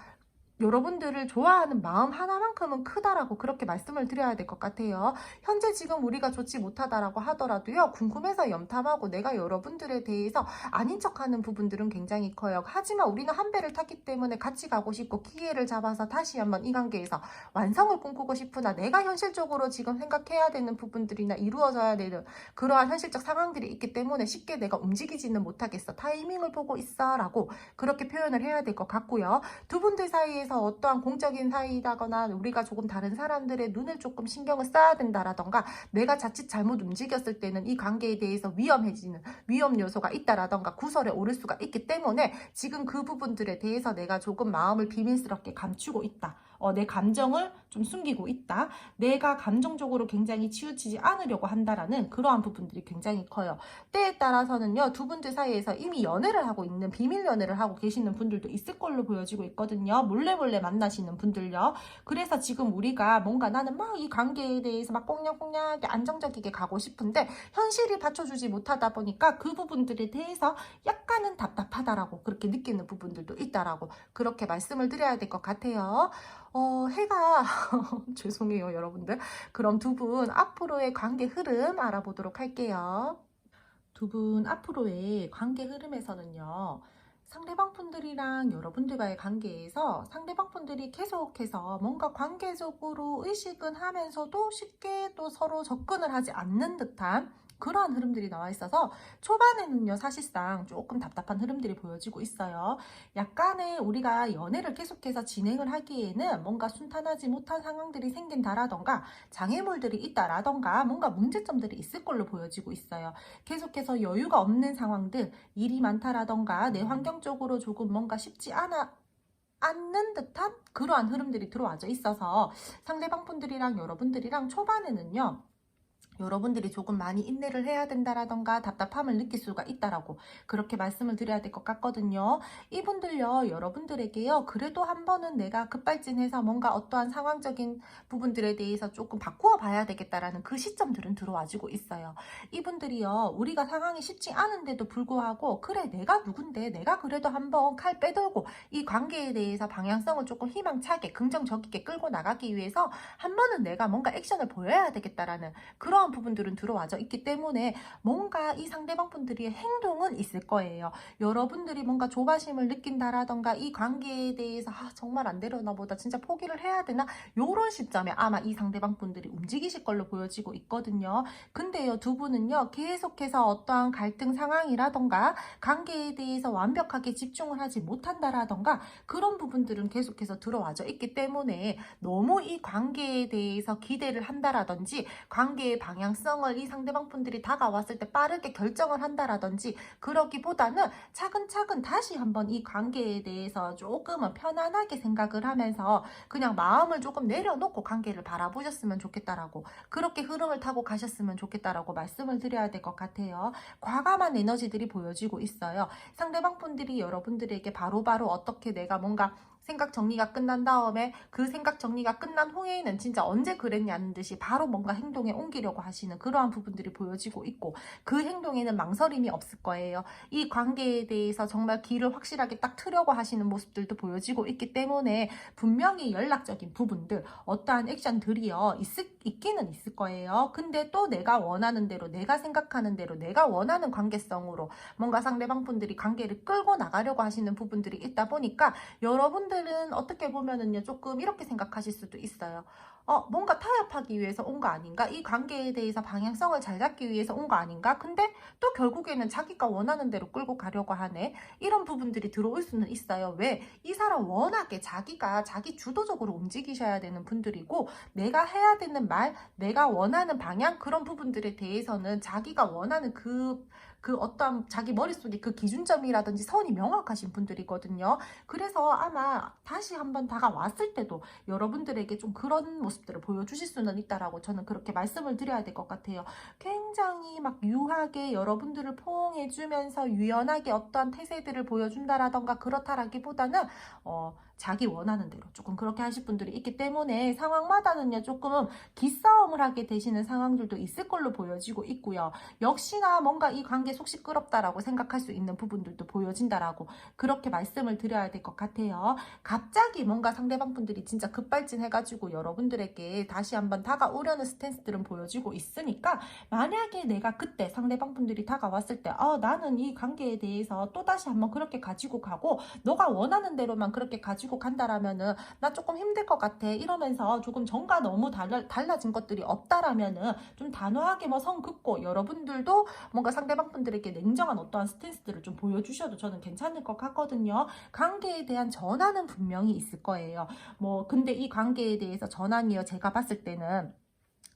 여러분들을 좋아하는 마음 하나만큼은 크다라고 그렇게 말씀을 드려야 될 것 같아요. 현재 지금 우리가 좋지 못하다라고 하더라도요, 궁금해서 염탐하고 내가 여러분들에 대해서 아닌 척하는 부분들은 굉장히 커요. 하지만 우리는 한 배를 탔기 때문에 같이 가고 싶고 기회를 잡아서 다시 한번 이 관계에서 완성을 꿈꾸고 싶으나 내가 현실적으로 지금 생각해야 되는 부분들이나 이루어져야 되는 그러한 현실적 상황들이 있기 때문에 쉽게 내가 움직이지는 못하겠어. 타이밍을 보고 있어 라고 그렇게 표현을 해야 될 것 같고요. 두 분들 사이에서 어떠한 공적인 사이다거나 우리가 조금 다른 사람들의 눈을 조금 신경을 써야 된다라던가 내가 자칫 잘못 움직였을 때는 이 관계에 대해서 위험해지는 위험 요소가 있다라던가 구설에 오를 수가 있기 때문에 지금 그 부분들에 대해서 내가 조금 마음을 비밀스럽게 감추고 있다. 내 감정을 좀 숨기고 있다. 내가 감정적으로 굉장히 치우치지 않으려고 한다라는 그러한 부분들이 굉장히 커요. 때에 따라서는요, 두 분들 사이에서 이미 연애를 하고 있는 비밀 연애를 하고 계시는 분들도 있을 걸로 보여지고 있거든요. 몰래 만나시는 분들요. 그래서 지금 우리가 뭔가 나는 막 이 관계에 대해서 막 꽁냥꽁냥하게 안정적이게 가고 싶은데 현실이 받쳐주지 못하다 보니까 그 부분들에 대해서 약간은 답답하다라고 그렇게 느끼는 부분들도 있다라고 그렇게 말씀을 드려야 될 것 같아요. 해가 죄송해요, 여러분들. 그럼 두 분 앞으로의 관계 흐름 알아보도록 할게요. 두 분 앞으로의 관계 흐름에서는요, 상대방 분들이랑 여러분들과의 관계에서 상대방 분들이 계속해서 뭔가 관계적으로 의식은 하면서도 쉽게 또 서로 접근을 하지 않는 듯한 그러한 흐름들이 나와 있어서 초반에는요, 사실상 조금 답답한 흐름들이 보여지고 있어요. 약간의 우리가 연애를 계속해서 진행을 하기에는 뭔가 순탄하지 못한 상황들이 생긴다라던가 장애물들이 있다라던가 뭔가 문제점들이 있을 걸로 보여지고 있어요. 계속해서 여유가 없는 상황들, 일이 많다라던가 내 환경적으로 조금 뭔가 쉽지 않는 듯한 그러한 흐름들이 들어와져 있어서 상대방 분들이랑 여러분들이랑 초반에는요, 여러분들이 조금 많이 인내를 해야 된다라던가 답답함을 느낄 수가 있다라고 그렇게 말씀을 드려야 될 것 같거든요. 이분들요, 여러분들에게요, 그래도 한 번은 내가 급발진해서 뭔가 어떠한 상황적인 부분들에 대해서 조금 바꾸어 봐야 되겠다라는 그 시점들은 들어와지고 있어요. 이분들이요, 우리가 상황이 쉽지 않은데도 불구하고 그래 내가 누군데 내가 그래도 한번 칼 빼들고 이 관계에 대해서 방향성을 조금 희망차게 긍정적이게 끌고 나가기 위해서 한 번은 내가 뭔가 액션을 보여야 되겠다라는 그런 부분들은 들어와져 있기 때문에 뭔가 이 상대방 분들의 행동은 있을 거예요. 여러분들이 뭔가 조바심을 느낀다라던가 이 관계에 대해서 정말 안 되려나 보다 진짜 포기를 해야 되나 요런 시점에 아마 이 상대방 분들이 움직이실 걸로 보여지고 있거든요. 근데요, 두 분은요, 계속해서 어떠한 갈등 상황이라던가 관계에 대해서 완벽하게 집중을 하지 못한다라던가 그런 부분들은 계속해서 들어와져 있기 때문에 너무 이 관계에 대해서 기대를 한다라든지 관계의 방향성을 이 상대방 분들이 다가왔을 때 빠르게 결정을 한다라든지 그러기보다는 차근차근 다시 한번 이 관계에 대해서 조금은 편안하게 생각을 하면서 그냥 마음을 조금 내려놓고 관계를 바라보셨으면 좋겠다라고 그렇게 흐름을 타고 가셨으면 좋겠다라고 말씀을 드려야 될 것 같아요. 과감한 에너지들이 보여지고 있어요. 상대방 분들이 여러분들에게 바로바로 어떻게 내가 뭔가 생각 정리가 끝난 다음에 그 생각 정리가 끝난 후에는 진짜 언제 그랬냐는 듯이 바로 뭔가 행동에 옮기려고 하시는 그러한 부분들이 보여지고 있고 그 행동에는 망설임이 없을 거예요. 이 관계에 대해서 정말 길을 확실하게 딱 트려고 하시는 모습들도 보여지고 있기 때문에 분명히 연락적인 부분들 어떠한 액션들이요 있기는 있을 거예요. 근데 또 내가 원하는 대로 내가 생각하는 대로 내가 원하는 관계성으로 뭔가 상대방 분들이 관계를 끌고 나가려고 하시는 부분들이 있다 보니까 여러분들 여러분들은 어떻게 보면은요, 조금 이렇게 생각하실 수도 있어요. 뭔가 타협하기 위해서 온 거 아닌가? 이 관계에 대해서 방향성을 잘 잡기 위해서 온 거 아닌가? 근데 또 결국에는 자기가 원하는 대로 끌고 가려고 하네. 이런 부분들이 들어올 수는 있어요. 왜? 이 사람 워낙에 자기가 자기 주도적으로 움직이셔야 되는 분들이고, 내가 해야 되는 말, 내가 원하는 방향, 그런 부분들에 대해서는 자기가 원하는 그 어떠한 자기 머릿속에 그 기준점이라든지 선이 명확하신 분들이거든요. 그래서 아마 다시 한번 다가왔을 때도 여러분들에게 좀 그런 모습들을 보여주실 수는 있다라고 저는 그렇게 말씀을 드려야 될 것 같아요. 굉장히 막 유하게 여러분들을 포옹해주면서 유연하게 어떠한 태세들을 보여준다라던가 그렇다라기보다는 자기 원하는 대로 조금 그렇게 하실 분들이 있기 때문에 상황마다는요, 조금 기싸움을 하게 되시는 상황들도 있을 걸로 보여지고 있고요. 역시나 뭔가 이 관계 속 시끄럽다라고 생각할 수 있는 부분들도 보여진다라고 그렇게 말씀을 드려야 될 것 같아요. 갑자기 뭔가 상대방 분들이 진짜 급발진해가지고 여러분들에게 다시 한번 다가오려는 스탠스들은 보여지고 있으니까, 만약에 내가 그때 상대방 분들이 다가왔을 때 나는 이 관계에 대해서 또다시 한번 그렇게 가지고 가고 너가 원하는 대로만 그렇게 가지고 간다라면은 나 조금 힘들 것 같아, 이러면서 조금 전과 너무 달라진 것들이 없다라면은 좀 단호하게 뭐 선 긋고 여러분들도 뭔가 상대방 분들에게 냉정한 어떠한 스탠스들을 좀 보여주셔도 저는 괜찮을 것 같거든요. 관계에 대한 전환은 분명히 있을 거예요. 근데 이 관계에 대해서 전환이요, 제가 봤을 때는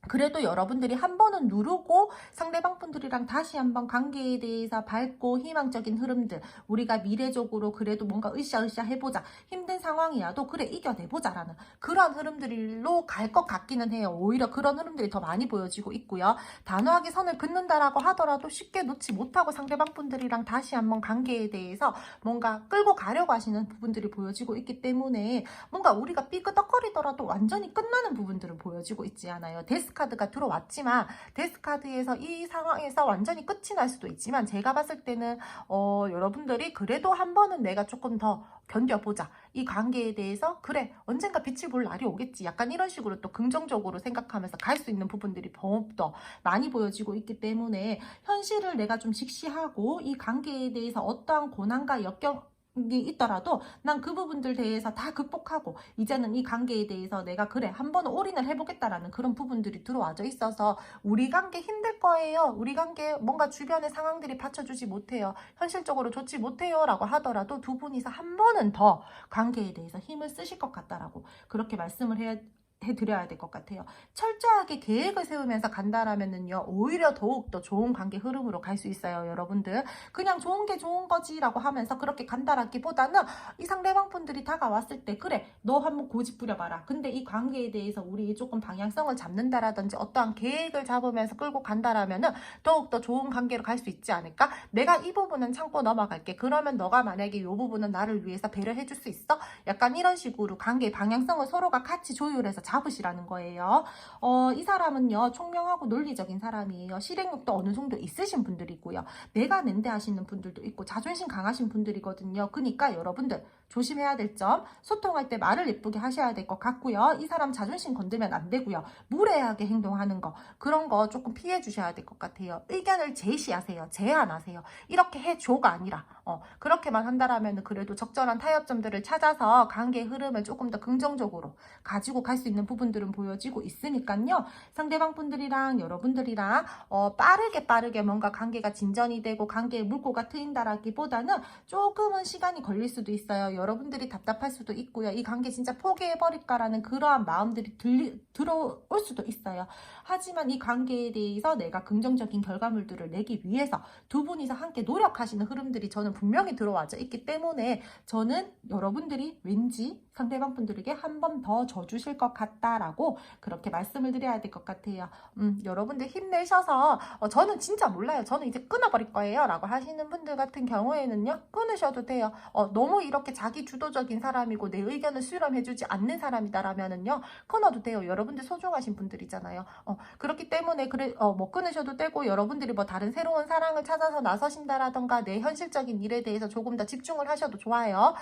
그래도 여러분들이 한 번은 누르고 상대방 분들이랑 다시 한번 관계에 대해서 밝고 희망적인 흐름들, 우리가 미래적으로 그래도 뭔가 으쌰으쌰 해보자, 힘든 상황이라도 그래 이겨내보자라는 그런 흐름들로 갈 것 같기는 해요. 오히려 그런 흐름들이 더 많이 보여지고 있고요. 단호하게 선을 긋는다라고 하더라도 쉽게 놓지 못하고 상대방 분들이랑 다시 한번 관계에 대해서 뭔가 끌고 가려고 하시는 부분들이 보여지고 있기 때문에 뭔가 우리가 삐끄덕거리더라도 완전히 끝나는 부분들은 보여지고 있지 않아요. 데스카드가 들어왔지만 데스카드에서 이 상황에서 완전히 끝이 날 수도 있지만, 제가 봤을 때는 여러분들이 그래도 한 번은 내가 조금 더 견뎌보자, 이 관계에 대해서 그래 언젠가 빛을 볼 날이 오겠지, 약간 이런 식으로 또 긍정적으로 생각하면서 갈 수 있는 부분들이 더욱더 많이 보여지고 있기 때문에, 현실을 내가 좀 직시하고 이 관계에 대해서 어떠한 고난과 역경 이 있더라도 난 그 부분들 대해서 다 극복하고 이제는 이 관계에 대해서 내가 그래 한번 올인을 해보겠다라는 그런 부분들이 들어와져 있어서, 우리 관계 힘들 거예요, 우리 관계 뭔가 주변의 상황들이 받쳐주지 못해요, 현실적으로 좋지 못해요 라고 하더라도 두 분이서 한 번은 더 관계에 대해서 힘을 쓰실 것 같다라고 그렇게 말씀을 해드려야 될 것 같아요. 철저하게 계획을 세우면서 간다라면은요, 오히려 더욱더 좋은 관계 흐름으로 갈 수 있어요. 여러분들 그냥 좋은 게 좋은 거지 라고 하면서 그렇게 간다라기보다는, 이 상대방 분들이 다가왔을 때 그래 너 한번 고집 부려봐라, 근데 이 관계에 대해서 우리 조금 방향성을 잡는다라든지 어떠한 계획을 잡으면서 끌고 간다라면은 더욱더 좋은 관계로 갈 수 있지 않을까? 내가 이 부분은 참고 넘어갈게, 그러면 너가 만약에 이 부분은 나를 위해서 배려해 줄 수 있어? 약간 이런 식으로 관계의 방향성을 서로가 같이 조율해서 잡으시라는 거예요. 이 사람은요, 총명하고 논리적인 사람이에요. 실행력도 어느 정도 있으신 분들이고요. 내가 낸데 하시는 분들도 있고 자존심 강하신 분들이거든요. 그러니까 여러분들 조심해야 될 점, 소통할 때 말을 예쁘게 하셔야 될 것 같고요. 이 사람 자존심 건들면 안 되고요. 무례하게 행동하는 거, 그런 거 조금 피해 주셔야 될 것 같아요. 의견을 제시하세요. 제안하세요. 이렇게 해줘가 아니라 그렇게만 한다라면 그래도 적절한 타협점들을 찾아서 관계의 흐름을 조금 더 긍정적으로 가지고 갈 수 있는 부분들은 보여지고 있으니까요. 상대방 분들이랑 여러분들이랑 빠르게 뭔가 관계가 진전이 되고 관계의 물꼬가 트인다라기보다는 조금은 시간이 걸릴 수도 있어요. 여러분들이 답답할 수도 있고요. 이 관계 진짜 포기해버릴까라는 그러한 마음들이 들어올 수도 있어요. 하지만 이 관계에 대해서 내가 긍정적인 결과물들을 내기 위해서 두 분이서 함께 노력하시는 흐름들이 저는 분명히 들어와져 있기 때문에, 저는 여러분들이 왠지 상대방 분들에게 한 번 더 져주실 것 같다라고 그렇게 말씀을 드려야 될 것 같아요. 여러분들 힘내셔서 저는 진짜 몰라요, 저는 이제 끊어버릴 거예요 라고 하시는 분들 같은 경우에는요, 끊으셔도 돼요. 너무 이렇게 자기 주도적인 사람이고 내 의견을 수렴해주지 않는 사람이다라면은요, 끊어도 돼요. 여러분들 소중하신 분들이잖아요. 그렇기 때문에 뭐 끊으셔도 되고, 여러분들이 뭐 다른 새로운 사랑을 찾아서 나서신다라던가 내 현실적인 일에 대해서 조금 더 집중을 하셔도 좋아요.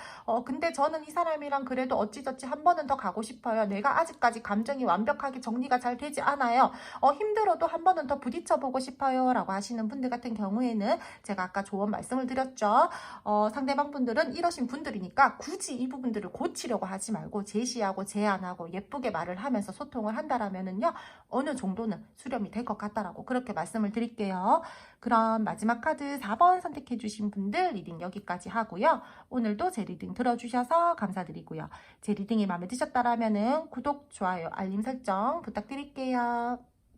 근데 저는 이 사람이랑 그래도 어찌저찌 한 번은 더 가고 싶어요. 내가 아직까지 감정이 완벽하게 정리가 잘 되지 않아요. 힘들어도 한 번은 더 부딪혀보고 싶어요 라고 하시는 분들 같은 경우에는 제가 아까 조언 말씀을 드렸죠. 상대방 분들은 이러신 분들이니까 그러니까 굳이 이 부분들을 고치려고 하지 말고 제시하고 제안하고 예쁘게 말을 하면서 소통을 한다라면은요, 어느 정도는 수렴이 될 것 같다라고 그렇게 말씀을 드릴게요. 그럼 마지막 카드 4번 선택해 주신 분들 리딩 여기까지 하고요. 오늘도 제 리딩 들어주셔서 감사드리고요. 제 리딩이 마음에 드셨다라면은 구독, 좋아요, 알림 설정 부탁드릴게요.